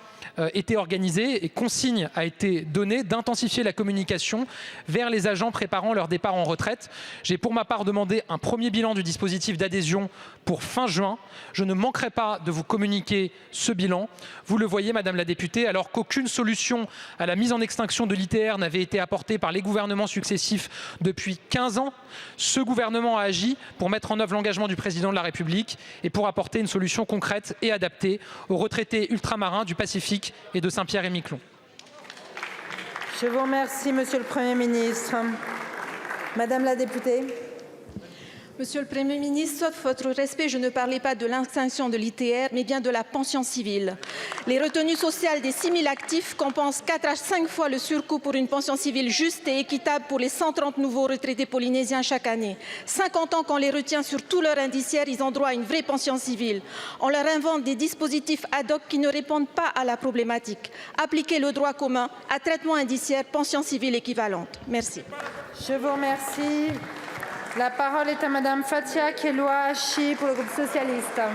été organisées et consigne a été donnée d'intensifier la communication vers les agents préparant leur départ en retraite. J'ai pour ma part demandé un premier bilan du dispositif d'adhésion pour fin juin. Je ne manquerai pas de vous communiquer ce bilan. Vous le voyez, Madame la députée, alors qu'aucune solution à la mise en extinction de l'ITR n'avait été apportée par les gouvernements successifs depuis 15 ans, ce gouvernement a agi pour mettre en œuvre l'engagement du président de la République et pour apporter une solution concrète et adaptée aux retraités ultramarins du Pacifique et de Saint-Pierre-et-Miquelon. Je vous remercie, Monsieur le Premier ministre. Madame la députée. Monsieur le Premier ministre, sauf votre respect, je ne parlais pas de l'extinction de l'ITR, mais bien de la pension civile. Les retenues sociales des 6 000 actifs compensent 4 à 5 fois le surcoût pour une pension civile juste et équitable pour les 130 nouveaux retraités polynésiens chaque année. 50 ans qu'on les retient sur tout leur indiciaire, ils ont droit à une vraie pension civile. On leur invente des dispositifs ad hoc qui ne répondent pas à la problématique. Appliquer le droit commun à traitement indiciaire, pension civile équivalente. Merci. Je vous remercie. La parole est à Madame Fathia Keloua-Hachi pour le groupe socialiste. Merci,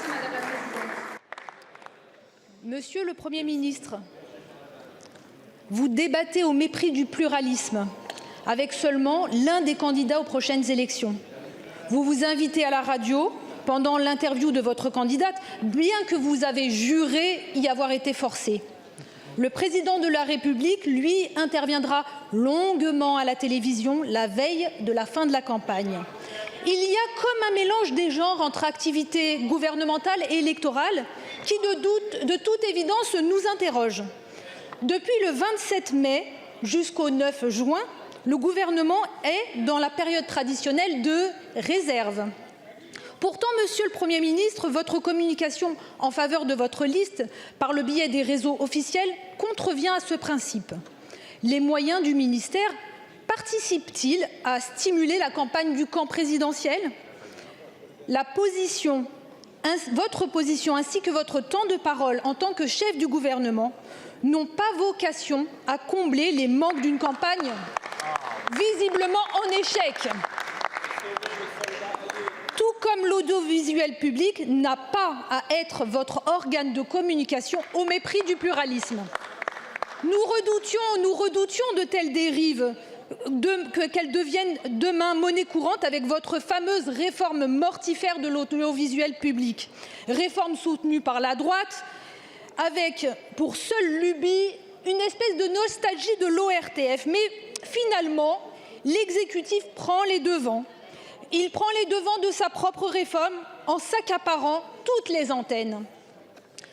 Madame la Présidente. Monsieur le Premier ministre, vous débattez au mépris du pluralisme avec seulement l'un des candidats aux prochaines élections. Vous vous invitez à la radio pendant l'interview de votre candidate, bien que vous avez juré y avoir été forcé. Le président de la République, lui, interviendra longuement à la télévision la veille de la fin de la campagne. Il y a comme un mélange des genres entre activité gouvernementale et électorale qui, de toute évidence, nous interroge. Depuis le 27 mai jusqu'au 9 juin, le gouvernement est dans la période traditionnelle de réserve. Pourtant, Monsieur le Premier ministre, votre communication en faveur de votre liste par le biais des réseaux officiels contrevient à ce principe. Les moyens du ministère participent-ils à stimuler la campagne du camp présidentiel? Votre position ainsi que votre temps de parole en tant que chef du gouvernement n'ont pas vocation à combler les manques d'une campagne visiblement en échec. Tout comme l'audiovisuel public n'a pas à être votre organe de communication au mépris du pluralisme. Nous redoutions de telles dérives, qu'elles deviennent demain monnaie courante avec votre fameuse réforme mortifère de l'audiovisuel public. Réforme soutenue par la droite, avec pour seule lubie une espèce de nostalgie de l'ORTF. Mais finalement, l'exécutif prend les devants. Il prend les devants de sa propre réforme en s'accaparant toutes les antennes.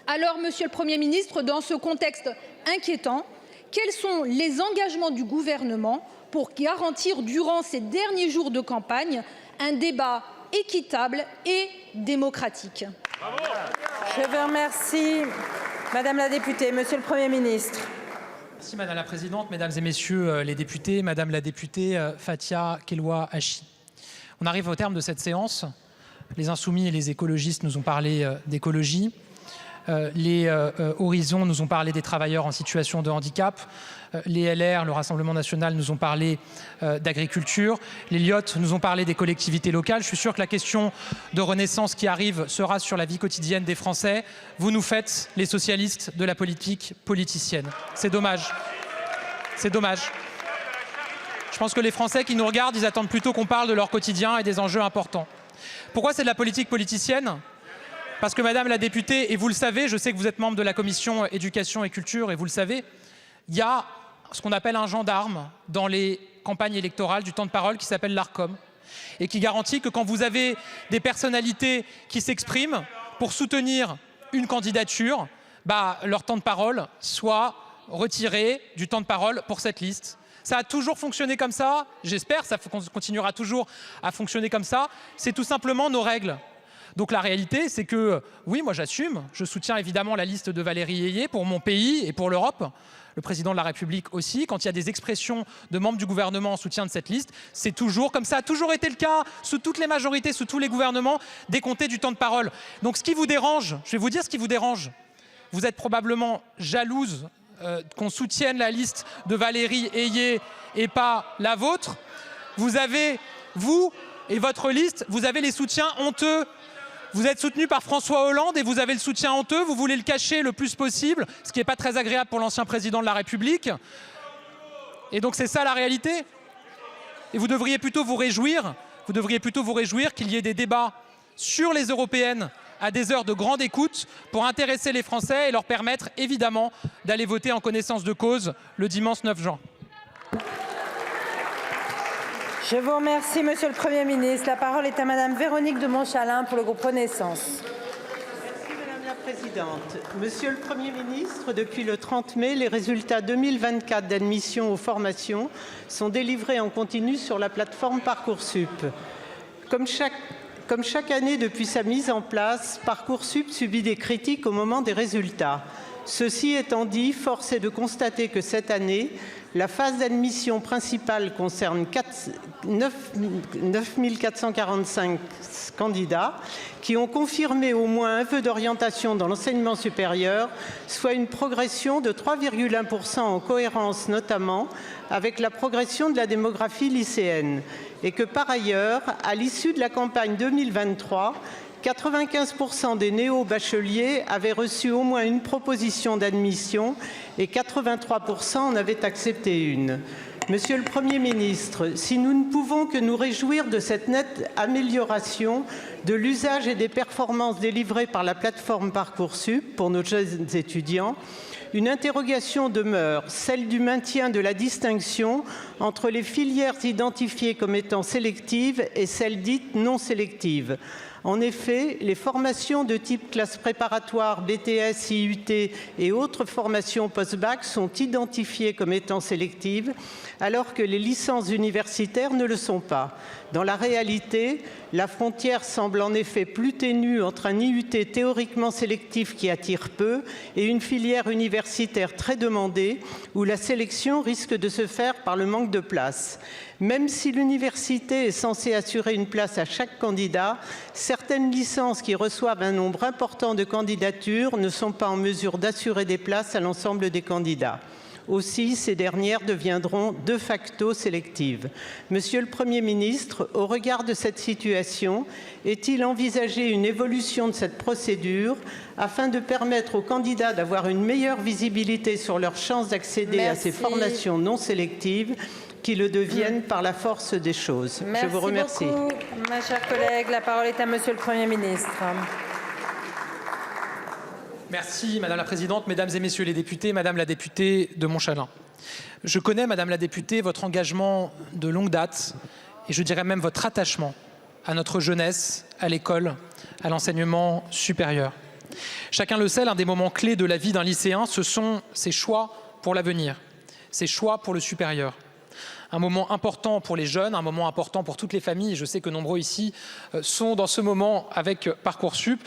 Alors, Monsieur le Premier ministre, dans ce contexte inquiétant, quels sont les engagements du gouvernement pour garantir durant ces derniers jours de campagne un débat équitable et démocratique? Je vous remercie. Madame la députée, Monsieur le Premier ministre. Merci Madame la Présidente, Mesdames et Messieurs les députés, Madame la députée Fathia Keloua-Hachi. On arrive au terme de cette séance. Les Insoumis et les écologistes nous ont parlé d'écologie. Les Horizons nous ont parlé des travailleurs en situation de handicap. Les LR, le Rassemblement national, nous ont parlé d'agriculture. Les LIOT nous ont parlé des collectivités locales. Je suis sûr que la question de renaissance qui arrive sera sur la vie quotidienne des Français. Vous nous faites, les socialistes, de la politique politicienne. C'est dommage. C'est dommage. Je pense que les Français qui nous regardent, ils attendent plutôt qu'on parle de leur quotidien et des enjeux importants. Pourquoi c'est de la politique politicienne ? Parce que Madame la députée, et vous le savez, je sais que vous êtes membre de la commission éducation et culture, et vous le savez, il y a ce qu'on appelle un gendarme dans les campagnes électorales du temps de parole qui s'appelle l'Arcom, et qui garantit que quand vous avez des personnalités qui s'expriment pour soutenir une candidature, leur temps de parole soit retiré du temps de parole pour cette liste. Ça a toujours fonctionné comme ça, j'espère, ça continuera toujours à fonctionner comme ça, c'est tout simplement nos règles. Donc la réalité, c'est que, oui, moi j'assume, je soutiens évidemment la liste de Valérie Ayé pour mon pays et pour l'Europe, le président de la République aussi. Quand il y a des expressions de membres du gouvernement en soutien de cette liste, c'est toujours, comme ça a toujours été le cas, sous toutes les majorités, sous tous les gouvernements, décompté du temps de parole. Donc ce qui vous dérange, je vais vous dire ce qui vous dérange, vous êtes probablement jalouse qu'on soutienne la liste de Valérie Ayé et pas la vôtre. Vous avez, vous et votre liste, vous avez les soutiens honteux. Vous êtes soutenu par François Hollande et vous avez le soutien honteux, vous voulez le cacher le plus possible, ce qui n'est pas très agréable pour l'ancien président de la République. Et donc c'est ça la réalité. Et vous devriez plutôt vous réjouir qu'il y ait des débats sur les européennes à des heures de grande écoute pour intéresser les Français et leur permettre évidemment d'aller voter en connaissance de cause le dimanche 9 juin. Je vous remercie, Monsieur le Premier ministre. La parole est à Madame Véronique de Montchalin pour le groupe Renaissance. Merci Madame la Présidente. Monsieur le Premier ministre, depuis le 30 mai, les résultats 2024 d'admission aux formations sont délivrés en continu sur la plateforme Parcoursup. Comme chaque année depuis sa mise en place, Parcoursup subit des critiques au moment des résultats. Ceci étant dit, force est de constater que cette année, la phase d'admission principale concerne 9 445 candidats qui ont confirmé au moins un vœu d'orientation dans l'enseignement supérieur, soit une progression de 3,1% en cohérence notamment avec la progression de la démographie lycéenne. Et que par ailleurs, à l'issue de la campagne 2023, 95% des néo-bacheliers avaient reçu au moins une proposition d'admission et 83% en avaient accepté une. Monsieur le Premier ministre, si nous ne pouvons que nous réjouir de cette nette amélioration de l'usage et des performances délivrées par la plateforme Parcoursup pour nos jeunes étudiants, une interrogation demeure, celle du maintien de la distinction entre les filières identifiées comme étant sélectives et celles dites non sélectives. En effet, les formations de type classe préparatoire, BTS, IUT et autres formations post-bac sont identifiées comme étant sélectives, alors que les licences universitaires ne le sont pas. Dans la réalité, la frontière semble en effet plus ténue entre un IUT théoriquement sélectif qui attire peu et une filière universitaire très demandée, où la sélection risque de se faire par le manque de place. Même si l'université est censée assurer une place à chaque candidat, certaines licences qui reçoivent un nombre important de candidatures ne sont pas en mesure d'assurer des places à l'ensemble des candidats. Aussi, ces dernières deviendront de facto sélectives. Monsieur le Premier ministre, au regard de cette situation, est-il envisagé une évolution de cette procédure afin de permettre aux candidats d'avoir une meilleure visibilité sur leurs chances d'accéder à ces formations non sélectives qui le deviennent par la force des choses? Je vous remercie. Merci beaucoup, ma chère collègue. La parole est à Monsieur le Premier ministre. Merci Madame la Présidente, Mesdames et Messieurs les députés, Madame la députée de Montchalin. Je connais, Madame la députée, votre engagement de longue date et je dirais même votre attachement à notre jeunesse, à l'école, à l'enseignement supérieur. Chacun le sait, l'un des moments clés de la vie d'un lycéen, ce sont ses choix pour l'avenir, ses choix pour le supérieur. Un moment important pour les jeunes, un moment important pour toutes les familles. Je sais que nombreux ici sont dans ce moment avec Parcoursup.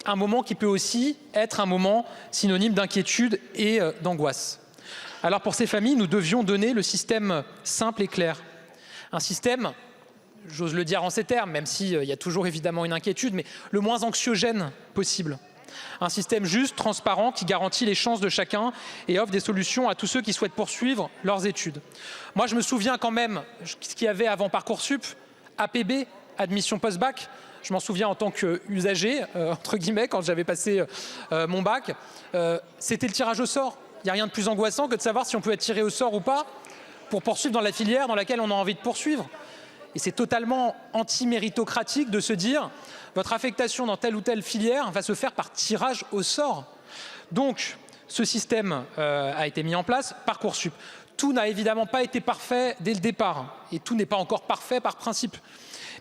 Un moment qui peut aussi être un moment synonyme d'inquiétude et d'angoisse. Alors pour ces familles, nous devions donner le système simple et clair. Un système, j'ose le dire en ces termes, même s'il y a toujours évidemment une inquiétude, mais le moins anxiogène possible. Un système juste, transparent, qui garantit les chances de chacun et offre des solutions à tous ceux qui souhaitent poursuivre leurs études. Moi, je me souviens quand même ce qu'il y avait avant Parcoursup, APB, admission post-bac. Je m'en souviens en tant qu'usager, entre guillemets, quand j'avais passé mon bac. C'était le tirage au sort. Il n'y a rien de plus angoissant que de savoir si on peut être tiré au sort ou pas pour poursuivre dans la filière dans laquelle on a envie de poursuivre. Et c'est totalement anti-méritocratique de se dire votre affectation dans telle ou telle filière va se faire par tirage au sort. Donc, ce système a été mis en place, Parcoursup. Tout n'a évidemment pas été parfait dès le départ et tout n'est pas encore parfait par principe.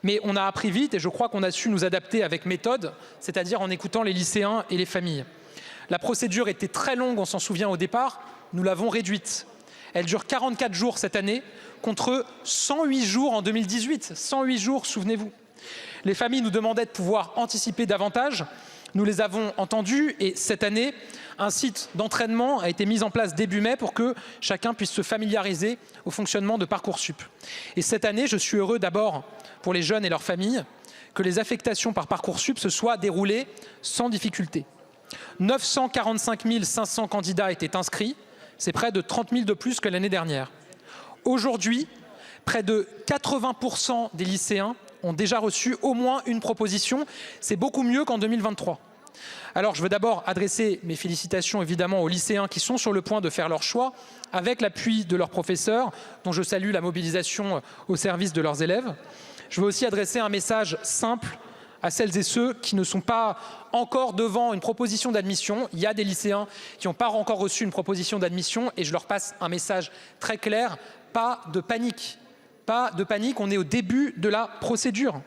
Mais on a appris vite et je crois qu'on a su nous adapter avec méthode, c'est-à-dire en écoutant les lycéens et les familles. La procédure était très longue, on s'en souvient au départ, nous l'avons réduite. Elle dure 44 jours cette année contre 108 jours en 2018. 108 jours, souvenez-vous. Les familles nous demandaient de pouvoir anticiper davantage. Nous les avons entendus et cette année, un site d'entraînement a été mis en place début mai pour que chacun puisse se familiariser au fonctionnement de Parcoursup. Et cette année, je suis heureux d'abord pour les jeunes et leurs familles que les affectations par Parcoursup se soient déroulées sans difficulté. 945 500 candidats étaient inscrits, c'est près de 30 000 de plus que l'année dernière. Aujourd'hui, près de 80% des lycéens ont déjà reçu au moins une proposition. C'est beaucoup mieux qu'en 2023. Alors je veux d'abord adresser mes félicitations évidemment aux lycéens qui sont sur le point de faire leur choix avec l'appui de leurs professeurs, dont je salue la mobilisation au service de leurs élèves. Je veux aussi adresser un message simple à celles et ceux qui ne sont pas encore devant une proposition d'admission. Il y a des lycéens qui n'ont pas encore reçu une proposition d'admission et je leur passe un message très clair, pas de panique. Pas de panique, on est au début de la procédure.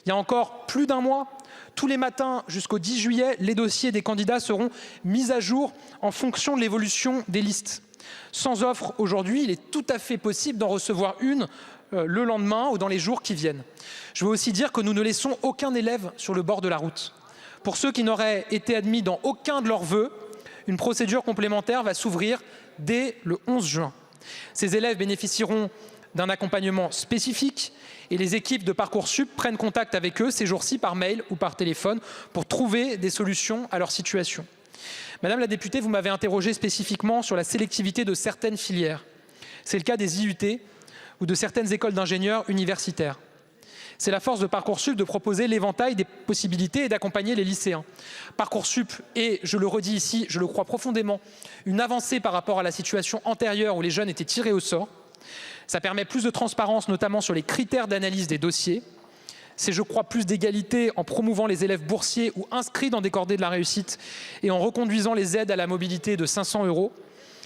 Il y a encore plus d'un mois, tous les matins jusqu'au 10 juillet, les dossiers des candidats seront mis à jour en fonction de l'évolution des listes. Sans offre aujourd'hui, il est tout à fait possible d'en recevoir une le lendemain ou dans les jours qui viennent. Je veux aussi dire que nous ne laissons aucun élève sur le bord de la route. Pour ceux qui n'auraient été admis dans aucun de leurs vœux, une procédure complémentaire va s'ouvrir dès le 11 juin. Ces élèves bénéficieront d'un accompagnement spécifique et les équipes de Parcoursup prennent contact avec eux ces jours-ci par mail ou par téléphone pour trouver des solutions à leur situation. Madame la députée, vous m'avez interrogé spécifiquement sur la sélectivité de certaines filières. C'est le cas des IUT ou de certaines écoles d'ingénieurs universitaires. C'est la force de Parcoursup de proposer l'éventail des possibilités et d'accompagner les lycéens. Parcoursup est, je le redis ici, je le crois profondément, une avancée par rapport à la situation antérieure où les jeunes étaient tirés au sort. Ça permet plus de transparence, notamment sur les critères d'analyse des dossiers. C'est, je crois, plus d'égalité en promouvant les élèves boursiers ou inscrits dans des cordées de la réussite et en reconduisant les aides à la mobilité de 500 €.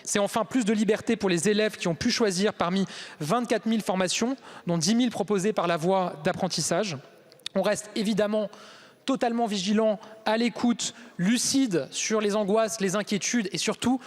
C'est enfin plus de liberté pour les élèves qui ont pu choisir parmi 24 000 formations, dont 10 000 proposées par la voie d'apprentissage. On reste évidemment totalement vigilant, à l'écoute, lucide sur les angoisses, les inquiétudes et surtout